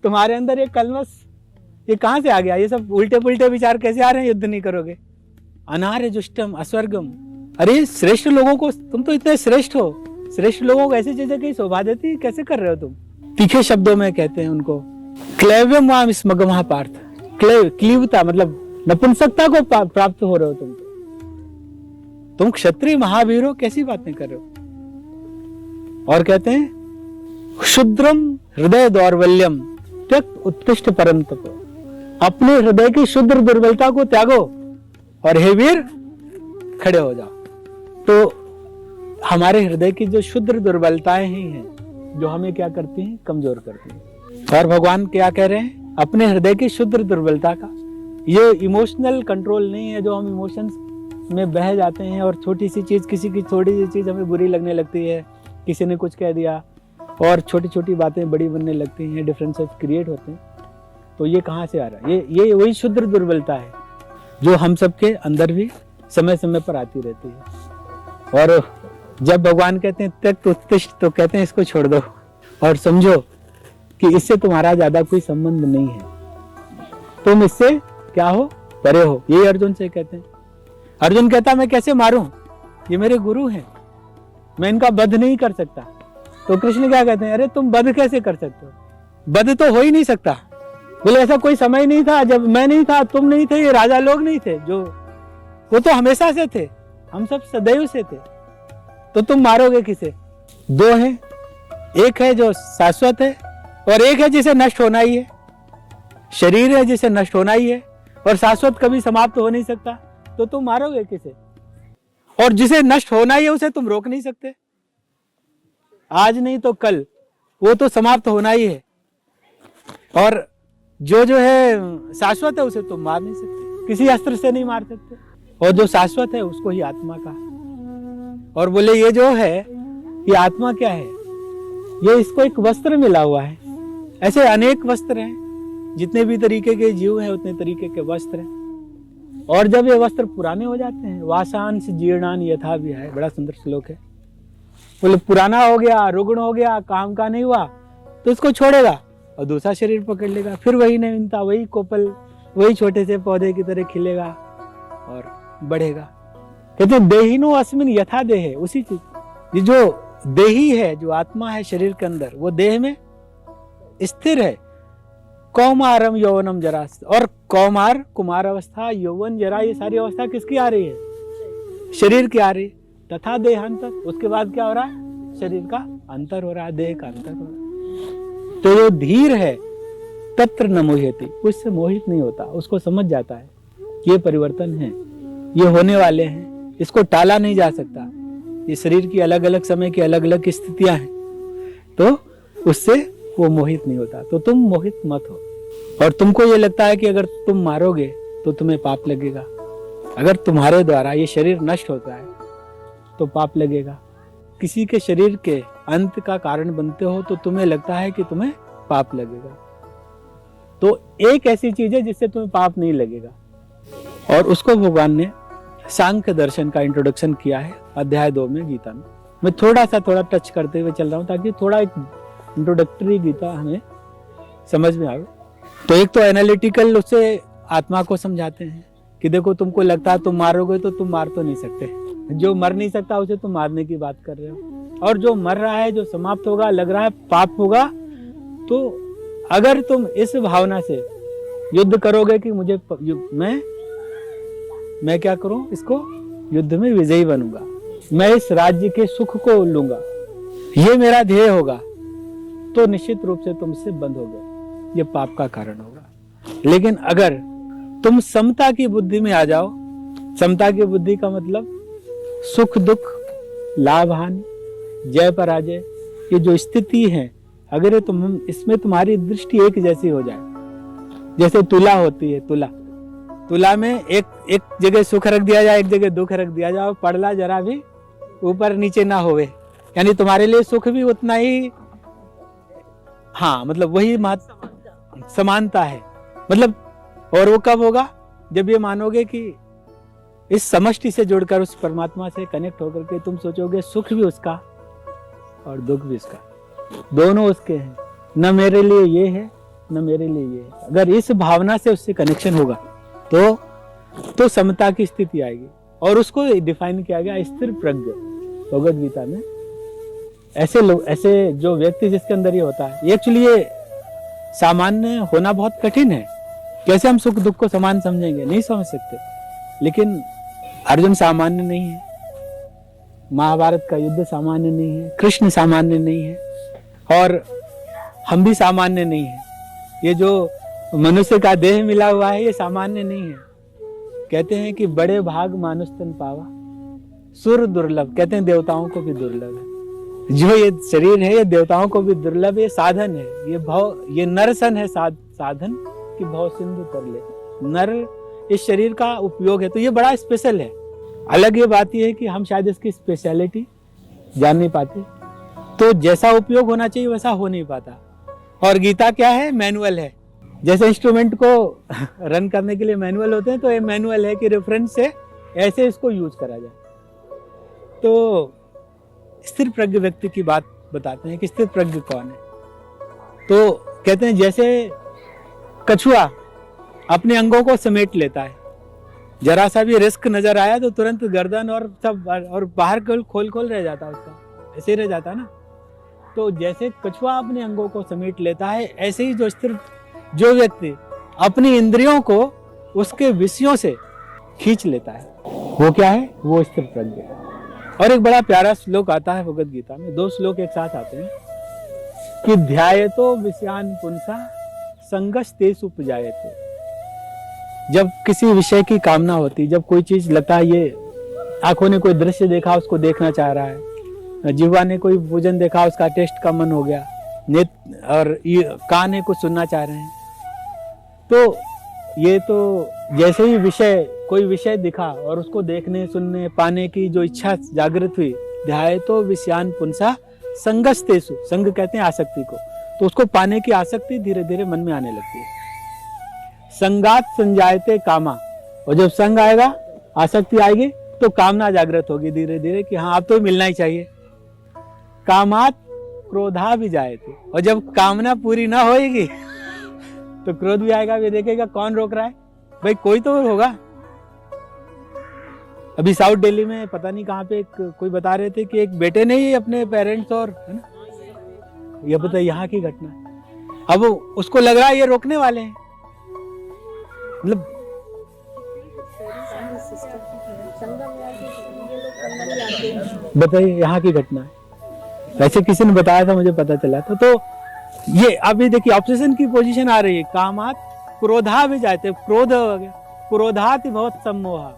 तुम्हारे अंदर ये कलमस ये कहां से आ गया? ये सब उल्टे पुल्टे विचार कैसे आ रहे हैं? युद्ध नहीं करोगे। अनार्य जुष्टम अस्वर्गम, अरे श्रेष्ठ लोगों को, तुम तो इतने श्रेष्ठ हो, श्रेष्ठ लोगों को ऐसी चीजें कहीं शोभा देती, कैसे कर रहे हो तुम? तीखे शब्दों में कहते हैं उनको, क्लेव्यम वाम स्मगमः पार्थ। क्लीवता मतलब नपुंसकता को प्राप्त हो रहे हो तुम क्षत्रिय महावीर हो, कैसी बातें कर रहे हो? और कहते हैं क्षुद्रम हृदय दौर्बल्यम त्यक्त उत्तिष्ठ परंतप, अपने हृदय की शुद्ध दुर्बलता को त्यागो और हे वीर खड़े हो जाओ। तो हमारे हृदय की जो शुद्ध दुर्बलताएं ही हैं जो हमें क्या करती हैं, कमजोर करती हैं। और भगवान क्या कह रहे हैं, अपने हृदय की शुद्ध दुर्बलता का, ये इमोशनल कंट्रोल नहीं है जो हम इमोशंस में बह जाते हैं और छोटी सी चीज, किसी की थोड़ी सी चीज हमें बुरी लगने लगती है, किसी ने कुछ कह दिया और छोटी छोटी बातें बड़ी बनने लगती हैं, डिफरेंसेस क्रिएट होते हैं। तो ये कहाँ से आ रहा है? ये वही शुद्ध दुर्बलता है जो हम सबके अंदर भी समय समय पर आती रहती है। और जब भगवान कहते हैं त्यक्त उत्तिष्ठ, तो कहते हैं इसको छोड़ दो और समझो कि इससे तुम्हारा ज्यादा कोई संबंध नहीं है, तुम इससे क्या हो, परे हो। यही अर्जुन से कहते हैं। अर्जुन कहता मैं कैसे मारूं, ये मेरे गुरु हैं, मैं इनका वध नहीं कर सकता। तो कृष्ण क्या कहते हैं, अरे तुम वध कैसे कर सकते हो, वध तो हो ही नहीं सकता। बोले ऐसा कोई समय नहीं था जब मैं नहीं था, तुम नहीं थे, ये राजा लोग नहीं थे, जो वो तो हमेशा से थे, हम सब सदैव से थे, तो तुम मारोगे किसे? दो हैं, एक है जो शाश्वत है और एक है जिसे नष्ट होना ही है। शरीर है जिसे नष्ट होना ही है और शाश्वत कभी समाप्त हो नहीं सकता, तो तुम मारोगे किसे? और जिसे नष्ट होना ही है उसे तुम रोक नहीं सकते, आज नहीं तो कल वो तो समाप्त होना ही है। और जो है शाश्वत है उसे तुम मार नहीं सकते, किसी अस्त्र से नहीं मार सकते। और जो शाश्वत है उसको ही आत्मा का। और बोले ये जो है ये आत्मा क्या है, ये इसको एक वस्त्र मिला हुआ है। ऐसे अनेक वस्त्र हैं, जितने भी तरीके के जीव हैं उतने तरीके के वस्त्र हैं। और जब ये वस्त्र पुराने हो जाते हैं, वासांश जीर्णान यथा भी है, बड़ा सुंदर श्लोक है। बोले पुराना हो गया, रुग्ण हो गया, काम का नहीं हुआ, तो इसको छोड़ेगा और दूसरा शरीर पकड़ लेगा, फिर वही नवीनता, वही कोपल, वही छोटे से पौधे की तरह खिलेगा और बढ़ेगा। कहते देहिनो अस्मिन यथा देह, उसी चीज, ये जो देही है, जो आत्मा है शरीर के अंदर, वो देह में स्थिर है। कौमारम यौवनम जरा, और कौमार कुमार अवस्था, यौवन जरा, ये सारी अवस्था किसकी आ रही है? शरीर की आ रही है। तथा देहांतर, उसके बाद क्या हो रहा है? शरीर का अंतर हो रहा है, देह का अंतर हो रहा है। तो जो धीर है तत्र न मोहयति, उससे मोहित नहीं होता, उसको समझ जाता है ये परिवर्तन है, ये होने वाले हैं, इसको टाला नहीं जा सकता, ये शरीर की अलग अलग समय की अलग अलग स्थितियां हैं, तो उससे वो मोहित नहीं होता। तो तुम मोहित मत हो। और तुमको ये लगता है कि अगर तुम मारोगे तो तुम्हें पाप लगेगा, अगर तुम्हारे द्वारा ये शरीर नष्ट होता है तो पाप लगेगा। किसी के शरीर के अंत का कारण बनते हो तो तुम्हें लगता है कि तुम्हें पाप लगेगा। तो एक ऐसी चीज है जिससे तुम्हें पाप नहीं लगेगा, और उसको भगवान ने सांख्य दर्शन का इंट्रोडक्शन किया है अध्याय 2 में गीता में। मैं थोड़ा टच करते हुए चल रहा हूँ ताकि थोड़ा एक इंट्रोडक्टरी गीता हमें समझ में आवे। तो एक तो एनालिटिकल उससे आत्मा को समझाते हैं कि देखो तुमको लगता है तुम मारोगे तो तुम मार तो नहीं सकते, जो मर नहीं सकता उसे तुम मारने की बात कर रहे हो, और जो मर रहा है, जो समाप्त होगा, लग रहा है पाप होगा, तो अगर तुम इस भावना से युद्ध करोगे कि मुझे मैं क्या करूं, इसको युद्ध में विजयी बनूंगा, मैं इस राज्य के सुख को लूंगा, ये मेरा ध्येय होगा, तो निश्चित रूप से तुम इससे बंद हो गए, ये पाप का कारण होगा। लेकिन अगर तुम समता की बुद्धि में आ जाओ, समता की बुद्धि का मतलब सुख दुख, लाभ हानि, जय पराजय, ये जो स्थिति है, अगर ये तुम इसमें तुम्हारी दृष्टि एक जैसी हो जाए, जैसे तुला होती है, तुला में एक जगह सुख रख दिया जाए, एक जगह दुख रख दिया जाए, पड़ला जरा भी ऊपर नीचे ना होवे, यानी तुम्हारे लिए सुख भी उतना ही, हाँ मतलब वही समानता है, मतलब। और वो कब होगा? जब ये मानोगे कि इस समष्टि से जुड़कर उस परमात्मा से कनेक्ट होकर के तुम सोचोगे सुख भी उसका और दुख भी उसका, दोनों उसके हैं, न मेरे लिए ये है न मेरे लिए ये है। अगर इस भावना से उससे कनेक्शन होगा तो समता की स्थिति आएगी, और उसको डिफाइन किया गया स्थिर प्रज्ञ भगवद गीता में। ऐसे लोग, ऐसे जो व्यक्ति जिसके अंदर ये होता है, एक्चुअली ये सामान्य होना बहुत कठिन है। कैसे हम सुख दुख को समान समझेंगे? नहीं समझ सकते। लेकिन अर्जुन सामान्य नहीं है, महाभारत का युद्ध सामान्य नहीं है, कृष्ण सामान्य नहीं है, और हम भी सामान्य नहीं है। ये जो मनुष्य का देह मिला हुआ है, ये सामान्य नहीं है। कहते हैं कि बड़े भाग मानुष तन पावा, सुर दुर्लभ, कहते हैं देवताओं को भी दुर्लभ है। जो ये शरीर है ये देवताओं को भी दुर्लभ है, ये साधन है, ये नरसन है, साधन की भव सिंधु तर ले। नर इस शरीर का उपयोग है, तो ये बड़ा स्पेशल है। अलग ये बात ये है कि हम शायद इसकी स्पेशलिटी जान नहीं पाते, तो जैसा उपयोग होना चाहिए वैसा हो नहीं पाता। और गीता क्या है? मैनुअल है। जैसे इंस्ट्रूमेंट को रन करने के लिए मैनुअल होते हैं, तो ये मैनुअल है कि रेफरेंस से ऐसे इसको यूज करा जाए। तो स्थिर प्रज्ञ व्यक्ति की बात बताते हैं कि स्थिर प्रज्ञ कौन है। तो कहते हैं जैसे कछुआ अपने अंगों को समेट लेता है, जरा सा भी रिस्क नजर आया तो तुरंत गर्दन और सब और बाहर खोल रह जाता है, उसका ऐसे ही रह जाता है ना। तो जैसे कछुआ अपने अंगों को समेट लेता है, ऐसे ही जो व्यक्ति अपनी इंद्रियों को उसके विषयों से खींच लेता है, वो क्या है? वो स्थिर प्रज्ञ है। और एक बड़ा प्यारा श्लोक आता है भगवद गीता में, 2 श्लोक एक साथ आते हैं कि ध्यायतो विषयान पुंसा संगस्तेषु उपजायते। जब किसी विषय की कामना होती, जब कोई चीज लगता है, ये आंखों ने कोई दृश्य देखा उसको देखना चाह रहा है, जीवा ने कोई भोजन देखा उसका टेस्ट का मन हो गया, और कान है कुछ सुनना चाह रहे हैं, तो ये तो जैसे ही कोई विषय दिखा और उसको देखने सुनने पाने की जो इच्छा जागृत हुई, ध्यायतो विषयान पुंसा संगस्तेषु, संग कहते हैं आसक्ति को, तो उसको पाने की आसक्ति धीरे धीरे मन में आने लगती है। संगात संजायते कामा, और जब संग आएगा, आसक्ति आएगी, तो कामना जागृत होगी धीरे धीरे कि हाँ अब तो मिलना ही चाहिए। कामात क्रोधा भी जायते, और जब कामना पूरी ना होएगी तो क्रोध भी आएगा, भी देखेगा कौन रोक रहा है, भाई कोई तो होगा। अभी साउथ दिल्ली में पता नहीं कहाँ पे कोई बता रहे थे कि एक बेटे ने ही अपने पेरेंट्स और, है ना, ये पता यहाँ की घटना है। अब उसको लग रहा है ये रोकने वाले हैं, मतलब बताइए यहाँ की घटना है। वैसे किसी ने बताया था, मुझे पता चला था। तो ये अभी देखिए ऑब्सेशन की पोजीशन आ रही है। कामात क्रोधा भी जाते, क्रोध हो गया, क्रोधात बहुत सम्मोहा।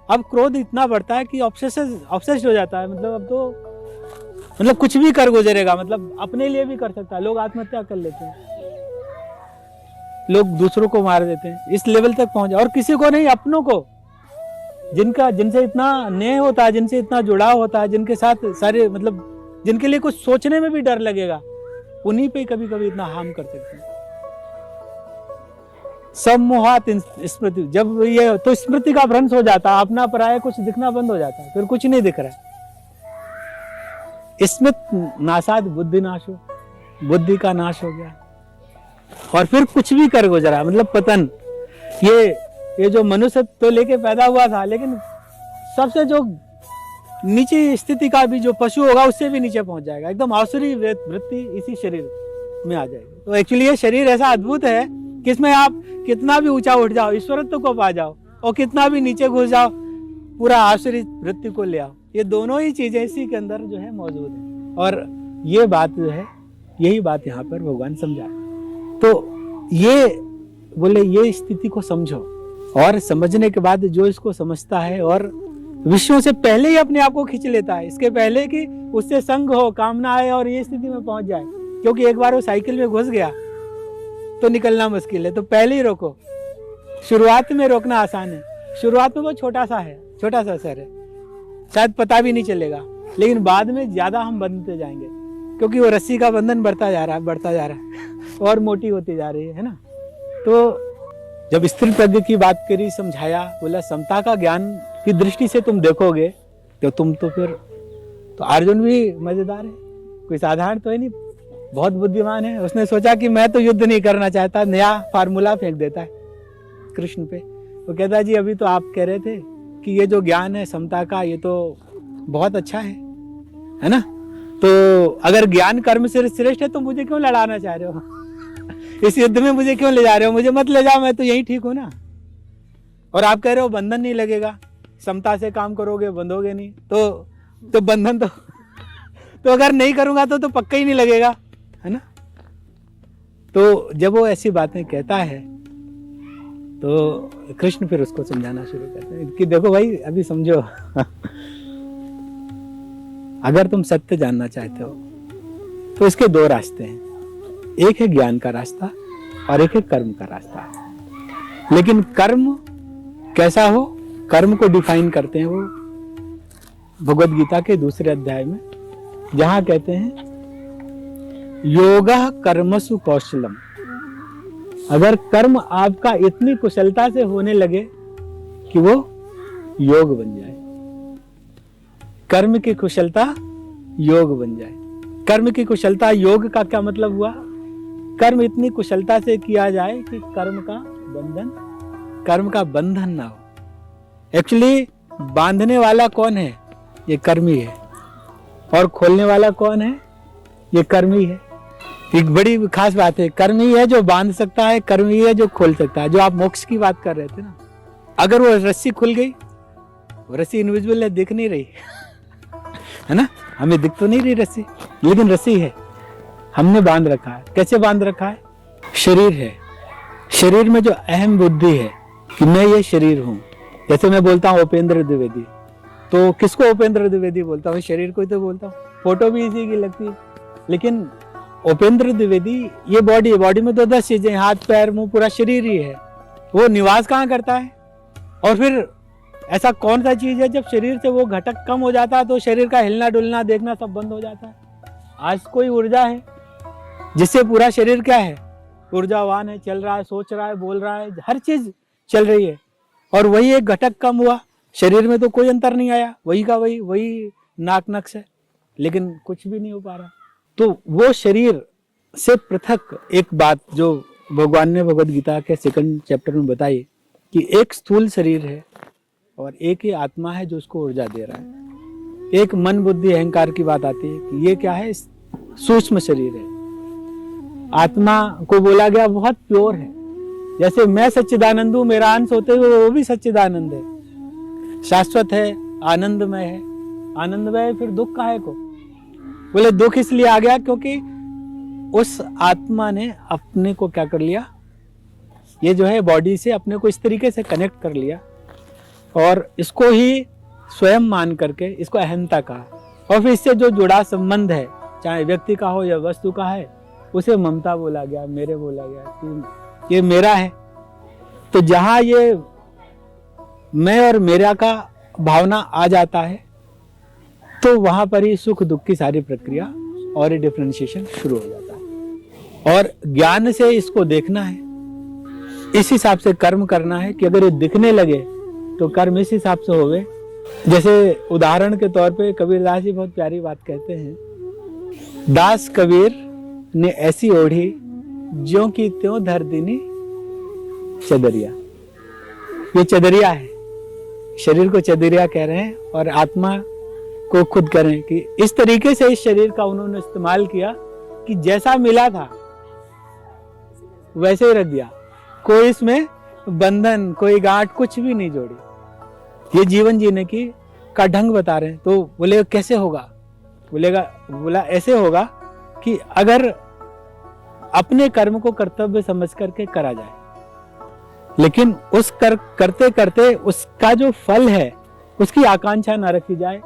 अब क्रोध इतना बढ़ता है कि ऑब्सेस्ड हो जाता है, मतलब अब तो मतलब कुछ भी कर गुजरेगा, मतलब अपने लिए भी कर सकता है। लोग आत्महत्या कर लेते हैं, लोग दूसरों को मार देते हैं, इस लेवल तक पहुंच जाए। और किसी को नहीं, अपनों को, जिनसे इतना नेह होता है, जिनसे इतना जुड़ाव होता है, जिनके साथ सारे मतलब जिनके लिए कुछ सोचने में भी डर लगेगा, उन्हीं पे कभी कभी इतना हार्म कर सकते हैं। सम्मोहात स्मृति, जब ये तो स्मृति का भ्रंश हो जाता है, अपना पराया कुछ दिखना बंद हो जाता है, फिर कुछ नहीं दिख रहा है। स्मृत नाशाद बुद्धि नाशो, बुद्धि का नाश हो गया, और फिर कुछ भी कर गुजरा, मतलब पतन। ये जो मनुष्य तो लेके पैदा हुआ था, लेकिन सबसे जो नीचे स्थिति का भी जो पशु होगा उससे भी नीचे पहुंच जाएगा, एकदम आसुरी वृत्ति इसी शरीर में आ जाएगी। तो एक्चुअली ये शरीर ऐसा अद्भुत है कि इसमें आप कितना भी ऊंचा उठ जाओ, ईश्वरत्व को पा जाओ, और कितना भी नीचे घुस जाओ, पूरा आसुरी वृत्ति को ले आओ। ये दोनों ही चीजें इसी के अंदर जो है मौजूद है। और ये बात जो है, यही बात यहाँ पर भगवान समझाए। तो ये बोले ये स्थिति को समझो, और समझने के बाद जो इसको समझता है और विषयों से पहले ही अपने आप को खींच लेता है, इसके पहले कि उससे संग हो, कामना आए और ये स्थिति में पहुंच जाए। क्योंकि एक बार वो साइकिल में घुस गया तो निकलना मुश्किल है, तो पहले ही रोको। शुरुआत में रोकना आसान है, शुरुआत में वो छोटा सा असर है, शायद पता भी नहीं चलेगा, लेकिन बाद में ज्यादा हम बंधते जाएंगे, क्योंकि वो रस्सी का बंधन बढ़ता जा रहा है और मोटी होती जा रही है ना। तो जब स्थिर प्रज्ञ की बात करी, समझाया, बोला समता का ज्ञान की दृष्टि से तुम देखोगे तो तुम तो फिर तो अर्जुन भी मजेदार है, कोई साधारण तो है नहीं, बहुत बुद्धिमान है। उसने सोचा कि मैं तो युद्ध नहीं करना चाहता, नया फार्मूला फेंक देता है कृष्ण पे। वो कहता है जी अभी तो आप कह रहे थे कि ये जो ज्ञान है समता का, ये तो बहुत अच्छा है ना। तो अगर ज्ञान कर्म से श्रेष्ठ है तो मुझे क्यों लड़ाना चाह रहे हो इस युद्ध में मुझे क्यों ले जा रहे हो, मुझे मत ले जाओ, मैं तो यही ठीक हूं ना। और आप कह रहे हो बंधन नहीं लगेगा, समता से काम करोगे, बंधोगे नहीं, तो बंधन तो अगर नहीं करूंगा तो पक्का ही नहीं लगेगा, है ना। तो जब वो ऐसी बातें कहता है तो कृष्ण फिर उसको समझाना शुरू करते हैं कि देखो भाई, अभी समझो अगर तुम सत्य जानना चाहते हो तो इसके दो रास्ते हैं, एक है ज्ञान का रास्ता और एक है कर्म का रास्ता। लेकिन कर्म कैसा हो, कर्म को डिफाइन करते हैं वो भगवद गीता के दूसरे अध्याय में, जहां कहते हैं योगः कर्मसु कौशलम। अगर कर्म आपका इतनी कुशलता से होने लगे कि वो योग बन जाए, कर्म की कुशलता योग बन जाए। कर्म की कुशलता, योग का क्या मतलब हुआ? कर्म इतनी कुशलता से किया जाए कि कर्म का बंधन ना हो। एक्चुअली बांधने वाला कौन है? ये कर्म ही है। और खोलने वाला कौन है? ये कर्म ही है। एक बड़ी खास बात है, कर्म ही है जो बांध सकता है, कर्म ही है जो खोल सकता है। जो आप मोक्ष की बात कर रहे थे ना, अगर वो रस्सी खुल गई, वो रस्सी इनविजिबल है, दिख नहीं रही है ना, हमें दिख तो नहीं रही रस्सी, लेकिन रस्सी है, हमने बांध रखा है। कैसे बांध रखा है? शरीर है, शरीर में जो अहम बुद्धि है कि मैं ये शरीर हूं। जैसे मैं बोलता हूँ उपेंद्र द्विवेदी, तो किसको उपेंद्र द्विवेदी बोलता हूँ? शरीर को ही तो बोलता हूँ। फोटो भी इसी की लगती है, लेकिन उपेंद्र द्विवेदी ये बॉडी में तो 10 चीजें, हाथ पैर मुंह पूरा शरीर ही है। वो निवास कहाँ करता है? और फिर ऐसा कौन सा चीज है जब शरीर से वो घटक कम हो जाता है तो शरीर का हिलना डुलना देखना सब बंद हो जाता है? आज कोई ऊर्जा है जिससे पूरा शरीर क्या है? ऊर्जावान है, चल रहा है, सोच रहा है, बोल रहा है, हर चीज चल रही है। और वही एक घटक कम हुआ, शरीर में तो कोई अंतर नहीं आया, वही का वही नाक नक्श है, लेकिन कुछ भी नहीं हो पा रहा। तो वो शरीर से पृथक एक बात जो भगवान ने भगवद गीता के 2nd चैप्टर में बताई कि एक स्थूल शरीर है और एक ही आत्मा है जो उसको ऊर्जा दे रहा है। एक मन बुद्धि अहंकार की बात आती है कि ये क्या है? सूक्ष्म शरीर है। आत्मा को बोला गया बहुत प्योर है, जैसे मैं सच्चिदानंद हूं, मेरा अंश होते हुए वो भी सच्चिदानंद है, शाश्वत है, आनंदमय है। आनंदमय फिर दुख काहे को? बोले दुख इसलिए आ गया क्योंकि उस आत्मा ने अपने को क्या कर लिया, ये जो है बॉडी से अपने को इस तरीके से कनेक्ट कर लिया और इसको ही स्वयं मान करके इसको अहंता कहा। और फिर इससे जो जुड़ा संबंध है, चाहे व्यक्ति का हो या वस्तु का है, उसे ममता बोला गया, मेरे बोला गया कि ये मेरा है। तो जहां ये मैं और मेरा का भावना आ जाता है तो वहां पर ही सुख दुख की सारी प्रक्रिया और डिफरेंशिएशन शुरू हो जाता है। और ज्ञान से इसको देखना है, इस हिसाब से कर्म करना है कि अगर ये दिखने लगे तो कर्म इस हिसाब से होवे। जैसे उदाहरण के तौर पे कबीरदास जी बहुत प्यारी बात कहते हैं, दास कबीर ने ऐसी ओढ़ी ज्यों की त्यों धर दीनी चदरिया। ये चदरिया है, शरीर को चदरिया कह रहे हैं और आत्मा को खुद करें कि इस तरीके से इस शरीर का उन्होंने इस्तेमाल किया कि जैसा मिला था वैसे ही रख दिया, कोई इसमें बंधन, कोई गांठ कुछ भी नहीं जोड़ी। ये जीवन जीने की का ढंग बता रहे हैं। तो बोले कैसे होगा? बोला ऐसे होगा कि अगर अपने कर्म को कर्तव्य समझ करके करा जाए, लेकिन उस करते करते उसका जो फल है उसकी आकांक्षा ना रखी जाए,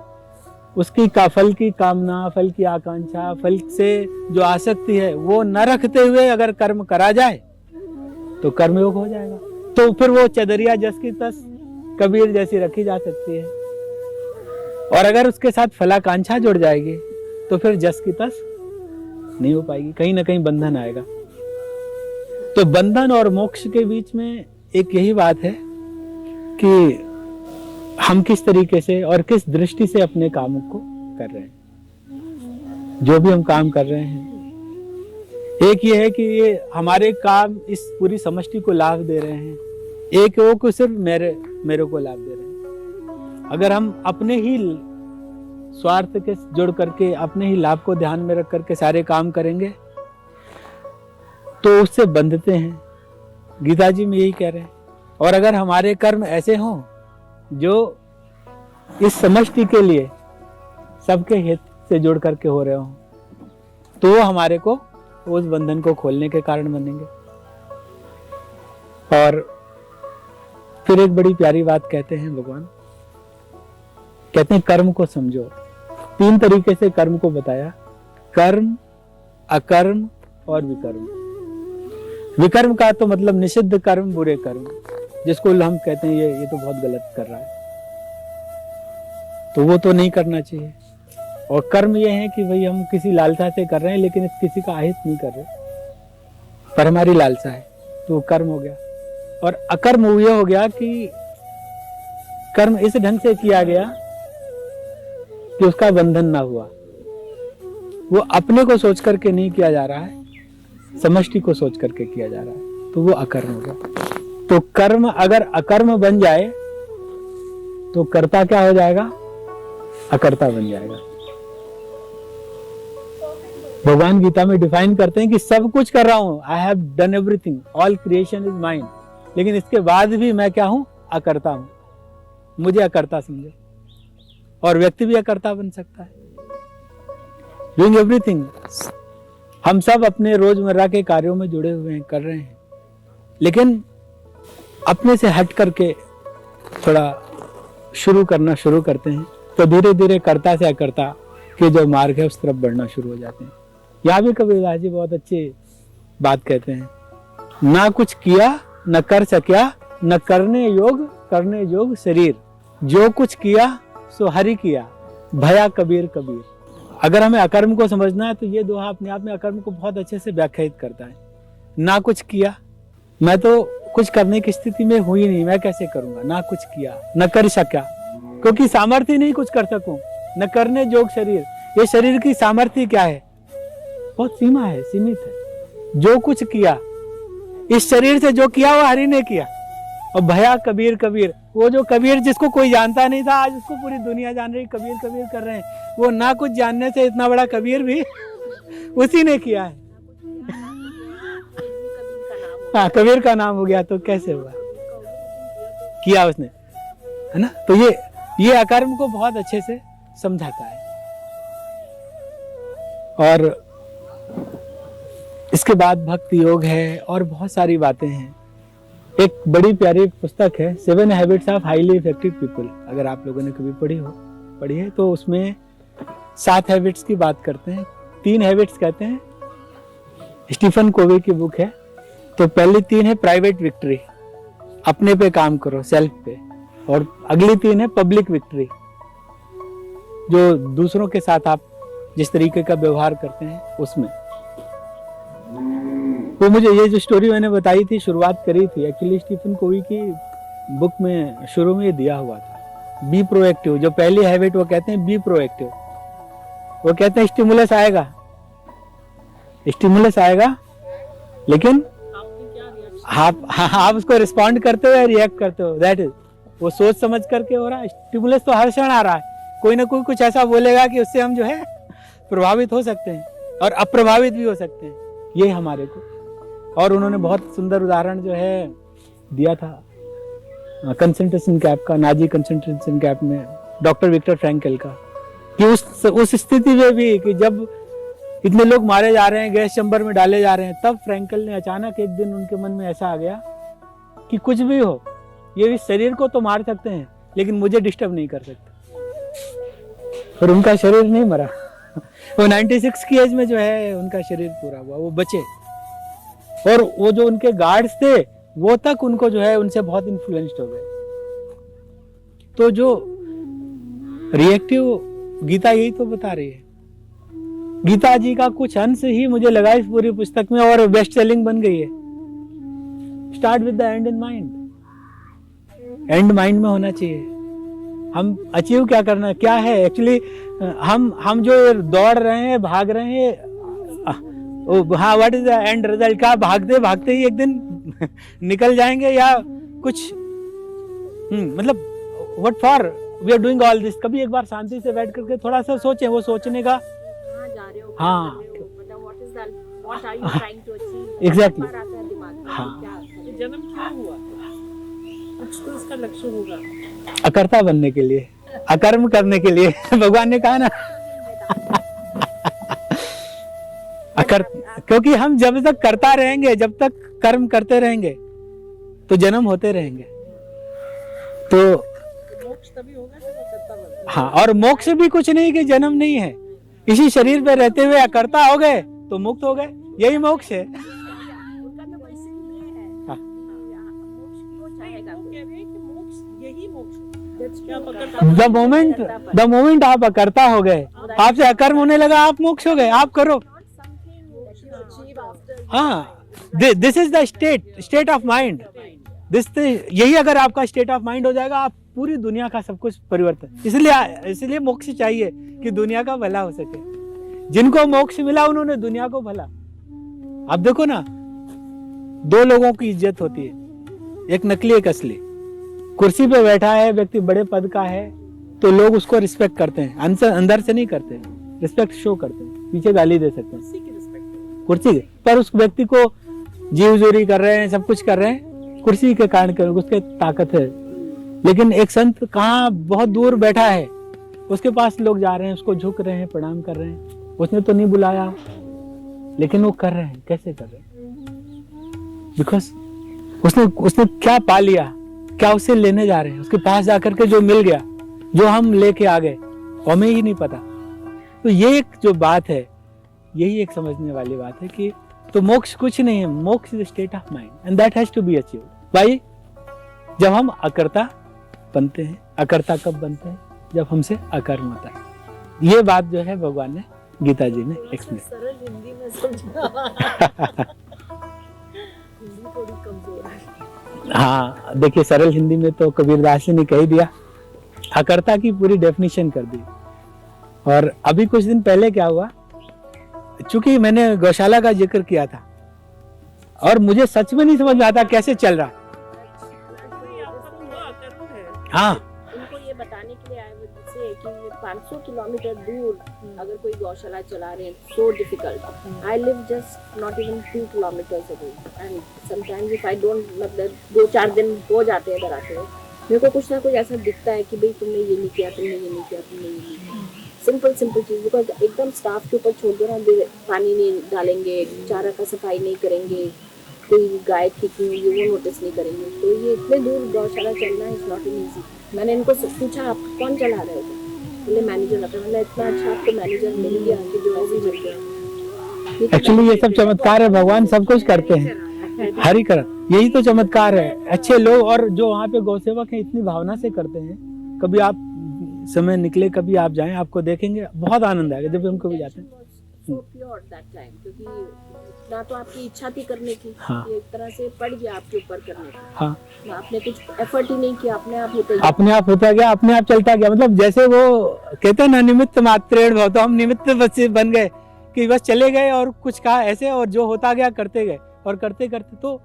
उसकी फल की कामना, फल की आकांक्षा, फल से जो आसक्ति है वो न रखते हुए अगर कर्म करा जाए तो कर्मयोग हो जाएगा। तो फिर वो चदरिया जस की तस कबीर जैसी रखी जा सकती है। और अगर उसके साथ फलाकांक्षा जुड़ जाएगी तो फिर जस की तस नहीं हो पाएगी, कहीं ना कहीं बंधन आएगा। तो बंधन और मोक्ष के बीच में एक यही बात है कि हम किस तरीके से और किस दृष्टि से अपने कामों को कर रहे हैं। जो भी हम काम कर रहे हैं, एक ये है कि ये हमारे काम इस पूरी समष्टि को लाभ दे रहे हैं, एक वो को सिर्फ मेरे को लाभ दे रहे हैं। अगर हम अपने ही स्वार्थ के जुड़ करके अपने ही लाभ को ध्यान में रख करके सारे काम करेंगे तो उससे बंधते हैं। गीता जी में यही कह रहे हैं। और अगर हमारे कर्म ऐसे हों जो इस समष्टि के लिए सबके हित से जुड़ करके हो रहे हों तो वो हमारे को उस बंधन को खोलने के कारण बनेंगे। और फिर एक बड़ी प्यारी बात कहते हैं भगवान, कहते हैं कर्म को समझो। 3 तरीके से कर्म को बताया, कर्म, अकर्म और विकर्म। विकर्म का तो मतलब निषिद्ध कर्म, बुरे कर्म, जिसको हम कहते हैं ये तो बहुत गलत कर रहा है, तो वो तो नहीं करना चाहिए। और कर्म ये है कि भाई हम किसी लालसा से कर रहे हैं, लेकिन किसी का अहित नहीं कर रहे, पर हमारी लालसा है, तो कर्म हो गया। और अकर्म ये हो गया कि कर्म इस ढंग से किया गया कि उसका बंधन ना हुआ। वो अपने को सोच करके नहीं किया जा रहा है, समष्टि को सोच करके किया जा रहा है, तो वो अकर्म हो गया। तो कर्म अगर अकर्म बन जाए तो कर्ता क्या हो जाएगा? अकर्ता बन जाएगा। भगवान गीता में डिफाइन करते हैं कि सब कुछ कर रहा हूं, I have done everything, all creation is mine, लेकिन इसके बाद भी मैं क्या हूं? अकर्ता हूं। मुझे अकर्ता समझो। और व्यक्ति भी अकर्ता बन सकता है, डूइंग एवरीथिंग। हम सब अपने रोजमर्रा के कार्यों में जुड़े हुए हैं, कर रहे हैं, लेकिन अपने से हट करके थोड़ा शुरू करना शुरू करते हैं, तो धीरे धीरे कर्ता से अकर्ता के जो मार्ग है उस तरफ बढ़ना शुरू हो जाते हैं। यहाँ भी कबीरदास जी बहुत अच्छी बात कहते हैं, ना कुछ किया न कर सक्या, न करने योग शरीर, जो कुछ किया सो हरि किया, भया कबीर कबीर। अगर हमें अकर्म को समझना है तो ये दोहा अपने आप में अकर्म को बहुत अच्छे से व्याख्यायित करता है। ना कुछ किया, मैं तो कुछ करने की स्थिति में हुई नहीं, मैं कैसे करूंगा? ना कुछ किया, न कर सका, क्योंकि सामर्थ्य नहीं कुछ कर सकूं। न करने जोग शरीर, ये शरीर की सामर्थ्य क्या है? बहुत सीमा है, सीमित है। जो कुछ किया, इस शरीर से जो किया वो हरि ने किया। और भया कबीर कबीर, वो जो कबीर जिसको कोई जानता नहीं था, आज उसको पूरी दुनिया जान रही, कबीर कबीर कर रहे हैं। वो ना कुछ जानने से इतना बड़ा कबीर भी उसी ने किया है। हाँ, कबीर का नाम हो गया, तो कैसे हुआ? किया उसने, है ना। तो ये अकर्म को बहुत अच्छे से समझाता है। और इसके बाद भक्ति योग है और बहुत सारी बातें हैं। एक बड़ी प्यारी पुस्तक है 7 habits of highly effective people, अगर आप लोगों ने कभी पढ़ी है तो उसमें 7 हैबिट्स की बात करते हैं। 3 हैबिट्स कहते हैं, स्टीफन कोवी की बुक है। तो पहली 3 है प्राइवेट विक्ट्री, अपने पे काम करो, सेल्फ पे। और अगली 3 है पब्लिक विक्ट्री, जो दूसरों के साथ आप जिस तरीके का व्यवहार करते हैं उसमें। तो मुझे ये जो स्टोरी मैंने बताई थी, शुरुआत करी थी, एक्चुअली स्टीफन कोवी की बुक में शुरू में ये दिया हुआ था, बी प्रोएक्टिव। जो पहली हैबिट वो कहते हैं बी प्रोएक्टिव। वो कहते हैं स्टिमुलस आएगा, लेकिन आप उसको रिस्पॉन्ड करते हो या रिएक्ट करते हो, दैट इज। वो सोच समझ करके हो रहा है। स्टिमुलस तो हर क्षण आ रहा है, कोई ना कोई कुछ ऐसा बोलेगा कि उससे हम जो है प्रभावित हो सकते हैं और अप्रभावित भी हो सकते हैं, ये हमारे को। और उन्होंने बहुत सुंदर उदाहरण जो है दिया था कंसंट्रेशन कैंप का, नाजी कंसंट्रेशन कैंप में डॉक्टर विक्टर फ्रैंकल का, कि उस स्थिति में भी कि जब इतने लोग मारे जा रहे हैं, गैस चैम्बर में डाले जा रहे हैं, तब फ्रैंकल ने अचानक एक दिन उनके मन में ऐसा आ गया कि कुछ भी हो, ये इस शरीर को तो मार सकते हैं लेकिन मुझे डिस्टर्ब नहीं कर सकते। और उनका शरीर नहीं मरा। वो 96 की एज में जो है उनका शरीर पूरा हुआ, वो बचे। और वो जो उनके गार्ड्स थे वो तक उनको जो है उनसे बहुत इन्फ्लुएंस्ड हो गए। तो जो रिएक्टिव गीता यही तो बता रही है। गीता जी का कुछ अंश ही मुझे लगा इस पूरी पुस्तक में और बेस्ट सेलिंग बन गई है। Start with the and in mind. And mind में होना चाहिए। हम अचीव क्या करना है, क्या है एक्चुअली। हम जो दौड़ रहे हैं, भाग रहे हैं, हाँ, what is the end result? क्या भागते भागते ही एक दिन निकल जाएंगे या कुछ मतलब what for we are doing all this. कभी एक बार शांति से बैठ करके थोड़ा सा सोचें, वो सोचने का हाँ एग्जैक्टली हाँ जन्म क्यों हुआ? कुछ तो इसका लक्ष्य होगा। अकर्ता बनने के लिए, अकर्म करने के लिए। भगवान ने कहा ना क्योंकि हम जब तक करता रहेंगे, जब तक कर्म करते रहेंगे तो जन्म होते रहेंगे। तो मोक्ष तभी होगा जब वो करता बनेगा। हाँ, और मोक्ष भी कुछ नहीं कि जन्म नहीं है, इसी शरीर पे रहते हुए अकर्ता हो गए तो मुक्त हो गए, यही मोक्ष है। उनका तो वैसे ही ये है। हाँ। मोक्ष क्यों चाहेगा वो कोई? कह रहे हैं कि मोक्ष यही मोक्ष है। That's क्या true. पकड़ता द मोमेंट आप अकर्ता हो गए, आपसे अकर्म होने लगा, आप मोक्ष हो गए, आप करो। Achieve after हाँ, this is the state of mind. यही अगर आपका स्टेट ऑफ माइंड हो जाएगा, आप पूरी दुनिया का सब कुछ परिवर्तन। इसलिए मोक्ष चाहिए कि दुनिया का भला हो सके। जिनको मोक्ष मिला उन्होंने दुनिया को भला। आप देखो ना, दो लोगों की इज्जत होती है, एक नकली एक असली। कुर्सी पे बैठा है व्यक्ति, बड़े पद का है, तो लोग उसको रिस्पेक्ट करते हैं, अंदर से नहीं करते, रिस्पेक्ट शो करते हैं, पीछे गाली दे सकते हैं इसी की रिस्पेक्ट। कुर्सी पर। उस व्यक्ति को जीवजोरी कर रहे हैं, सब कुछ कर रहे हैं कुर्सी के कारण, कर उसके ताकत है। लेकिन एक संत कहाँ बहुत दूर बैठा है, उसके पास लोग जा रहे हैं, उसको झुक रहे हैं, प्रणाम कर रहे हैं। उसने तो नहीं बुलाया, लेकिन वो कर रहे हैं। कैसे कर रहे हैं? बिकॉज उसने क्या पा लिया, क्या उससे लेने जा रहे हैं। उसके पास जाकर के जो मिल गया, जो हम लेके आ गए, हमें ही नहीं पता। तो ये एक जो बात है, यही एक समझने वाली बात है कि तो मोक्ष कुछ नहीं है, moksha is state of mind and that has to be achieved by जब हम अकर्ता बनते हैं। अकर्ता कब बनते हैं? जब हमसे अकर्म होता है। ये बात जो है भगवान ने, गीता जी ने एक्सप्लेन। सरल हिंदी में समझा। हिंदी थोड़ी कमजोर है। हाँ, देखिए सरल हिंदी में तो कबीरदास जी ने कह ही दिया, अकर्ता की पूरी डेफिनेशन कर दी। और अभी कुछ दिन पहले क्या हुआ, चूंकि मैंने गौशाला का जिक्र किया था और मुझे सच में नहीं समझ में आता कैसे चल रहा। ये आपका पूरा अकर्म है। हाँ, उनको ये बताने के लिए आए हुए थे कि ये 500 किलोमीटर दूर अगर कोई गौशाला चला रहे हैं, so difficult. I live just not even 2 kilometres away and sometimes if I don't, मतलब 2-4 दिन हो जाते हैं इधर आते हुए, मेरे को कुछ ना कुछ ऐसा दिखता है कि भाई तुमने ये नहीं किया, तुमने ये नहीं किया, तुमने ये नहीं किया। सिंपल चीज, बिकॉज एकदम स्टाफ के ऊपर छोड़ दो ना, पानी नहीं डालेंगे, चारा का सफाई नहीं करेंगे, कोई गाय ठीक नहीं हुई वो नोटिस नहीं करेंगे। तो ये इतने दूर गौशाला चलना इज नॉट इजी। मैंने इनको पूछा आप कौन चला रहे थे, बोले मैनेजर लगा। मतलब इतना अच्छा आपको मैनेजर मिल गया कि जो ऐसे चल गया। एक्चुअली ये सब चमत्कार है, भगवान सब कुछ करते हैं, हरि कर। यही तो चमत्कार है। अच्छे लोग और जो वहाँ पे गौ सेवक हैं इतनी भावना से करते हैं। कभी आप समय निकले, कभी आप जाएं, आपको देखेंगे, बहुत आनंद आएगा जब हम कभी जाते हैं। So pure that time, क्योंकि ना तो आपकी इच्छा थी करने की, हाँ। ये एक तरह से पड़ गया आपके ऊपर करने की। हाँ, आपने कुछ एफर्ट ही नहीं किया, अपने आप होते अपने आप होता गया, अपने आप चलता गया। मतलब जैसे वो कहते हैं ना, निमित्त मात्रेण भव, तो हम निमित्त बस बन गए कि बस चले गए और कुछ कहा ऐसे, और जो होता गया करते गए, और करते करते तो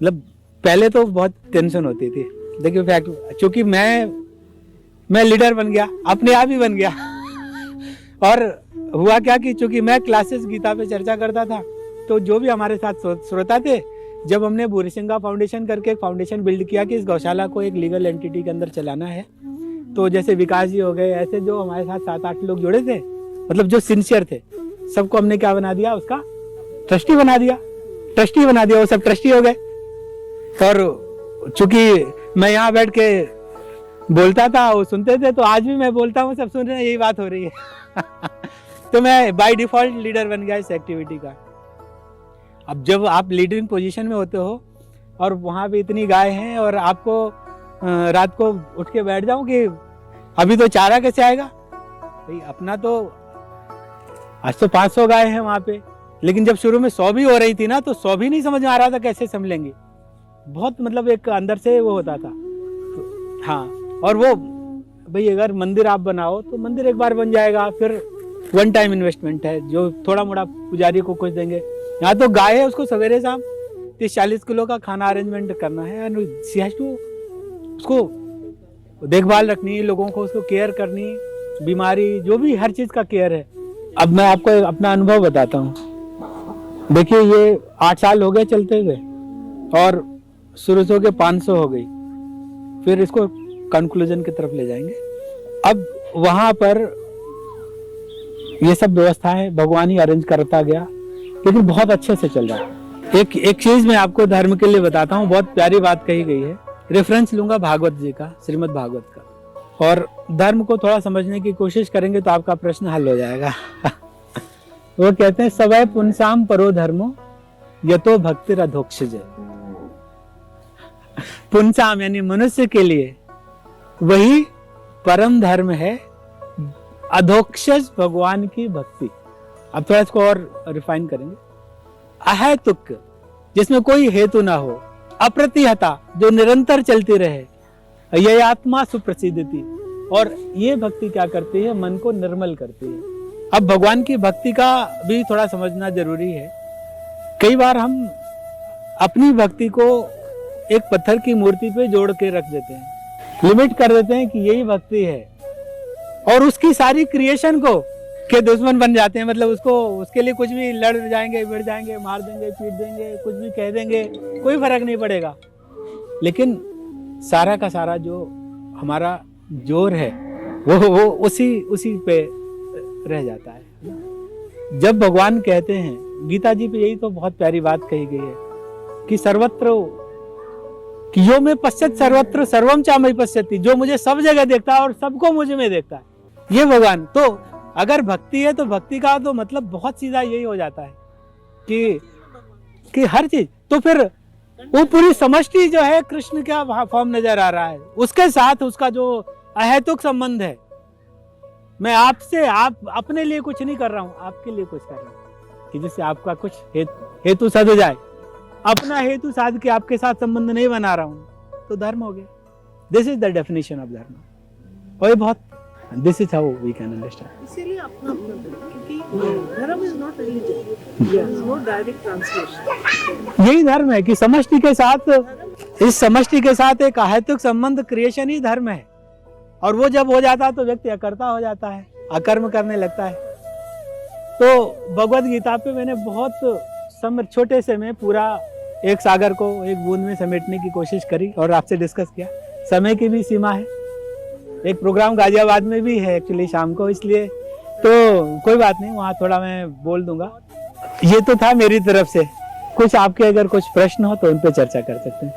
मतलब पहले तो बहुत टेंशन होती थी। देखिए फैक्ट, चूंकि मैं लीडर बन गया, अपने आप ही बन गया। और हुआ क्या कि चूंकि मैं क्लासेस गीता पे चर्चा करता था, तो जो भी हमारे साथ श्रोता थे, जब हमने भूरी सिंगा फाउंडेशन करके एक फाउंडेशन बिल्ड किया कि इस गौशाला को एक लीगल एंटिटी के अंदर चलाना है, तो जैसे विकास जी हो गए, ऐसे जो हमारे साथ 7-8 लोग जुड़े थे, मतलब जो सिंसियर थे, सबको हमने क्या बना दिया, उसका ट्रस्टी बना दिया। वो सब ट्रस्टी हो गए। और चूंकि मैं यहाँ बैठ के बोलता था, वो सुनते थे, तो आज भी मैं बोलता हूँ, सब सुन रहे हैं, यही बात हो रही है। तो मैं बाय डिफॉल्ट लीडर बन गया इस एक्टिविटी का। अब जब आप लीडरिंग पोजीशन में होते हो और वहाँ पे इतनी गाय हैं, और आपको रात को उठ के बैठ जाऊं कि अभी तो चारा कैसे आएगा भाई, अपना तो आज तो 500 गाय हैं वहाँ पे, लेकिन जब शुरू में 100 भी हो रही थी ना, तो 100 भी नहीं समझ में आ रहा था कैसे संभलेंगे। बहुत मतलब एक अंदर से वो होता था। तो, हाँ, और वो भाई अगर मंदिर आप बनाओ तो मंदिर एक बार बन जाएगा, फिर वन टाइम इन्वेस्टमेंट है, जो थोड़ा मोड़ा पुजारी को कुछ देंगे। यहाँ तो गाय है, उसको सवेरे शाम 30-40 किलो का खाना अरेंजमेंट करना है, एंड शी हैज टू उसको देखभाल रखनी, लोगों को उसको केयर करनी, बीमारी जो भी हर चीज का केयर है। अब मैं आपको अपना अनुभव बताता हूँ। देखिए ये 8 साल हो गए चलते हुए, और शुरू से होके 500 हो गई, फिर इसको कंक्लूजन की तरफ ले जाएंगे। अब वहां पर ये सब व्यवस्थाएं भगवान ही अरेंज करता गया, लेकिन बहुत अच्छे से चल रहा है। एक चीज मैं आपको धर्म के लिए बताता हूँ, बहुत प्यारी बात कही गई है। रेफरेंस लूंगा भागवत जी का, श्रीमद् भागवत का, और धर्म को थोड़ा समझने की कोशिश करेंगे तो आपका प्रश्न हल हो जाएगा। वो कहते हैं सवै पुंसाम परो धर्मो यतो भक्तिर अधोक्षज। पुंसाम यानी मनुष्य के लिए वही परम धर्म है, अधोक्षज भगवान की भक्ति। अब थोड़ा इसको और रिफाइन करेंगे। अहेतुक जिसमें कोई हेतु ना हो, अप्रतिहता जो निरंतर चलती रहे, यह आत्मा सुप्रसिद्धति, और ये भक्ति क्या करती है, मन को निर्मल करती है। अब भगवान की भक्ति का भी थोड़ा समझना जरूरी है। कई बार हम अपनी भक्ति को एक पत्थर की मूर्ति पे जोड़ के रख देते हैं, लिमिट कर देते हैं कि यही भक्ति है, और उसकी सारी क्रिएशन को के दुश्मन बन जाते हैं। मतलब उसके लिए कुछ भी लड़ जाएंगे, भिड़ जाएंगे, मार देंगे, पीट देंगे, कुछ भी कह देंगे, कोई फर्क नहीं पड़ेगा। लेकिन सारा का सारा जो हमारा जोर है वो उसी पे रह जाता है। जब भगवान कहते हैं, गीता जी पे यही तो बहुत प्यारी बात कही गई है कि सर्वत्र कि यो में पश्चात सर्वत्र सर्वम चामयि पश्यति, जो मुझे सब जगह देखता है और सबको मुझ में देखता है, ये भगवान। तो अगर भक्ति है तो भक्ति का तो मतलब बहुत सीधा यही हो जाता है कि हर चीज, तो फिर वो पूरी समष्टि जो है कृष्ण का फॉर्म नजर आ रहा है, उसके साथ उसका जो अहेतुक संबंध है। मैं आपसे अपने लिए कुछ नहीं कर रहा हूं, आपके लिए कुछ कर रहा हूं कि जिससे आपका कुछ हेतु सध जाए। अपना हेतु साध के आपके साथ संबंध नहीं बना रहा हूं तो धर्म हो गया। This is the definition of dharma. और ये बहुत, this is how we can understand. इसीलिए अपना क्योंकि dharma is not religion, no direct translation. यही धर्म है कि समष्टि के साथ, इस समष्टि के साथ एक अहेतुक संबंध क्रिएशन ही धर्म है। और वो जब हो जाता है तो व्यक्ति अकर्ता हो जाता है, अकर्म करने लगता है। तो भगवत गीता पे मैंने बहुत छोटे से में पूरा एक सागर को एक बूंद में समेटने की कोशिश करी और आपसे डिस्कस किया। समय की भी सीमा है, एक प्रोग्राम गाजियाबाद में भी है एक्चुअली शाम को, इसलिए तो कोई बात नहीं, वहाँ थोड़ा मैं बोल दूंगा। ये तो था मेरी तरफ से। कुछ आपके अगर कुछ प्रश्न हो तो उन पे चर्चा कर सकते हैं।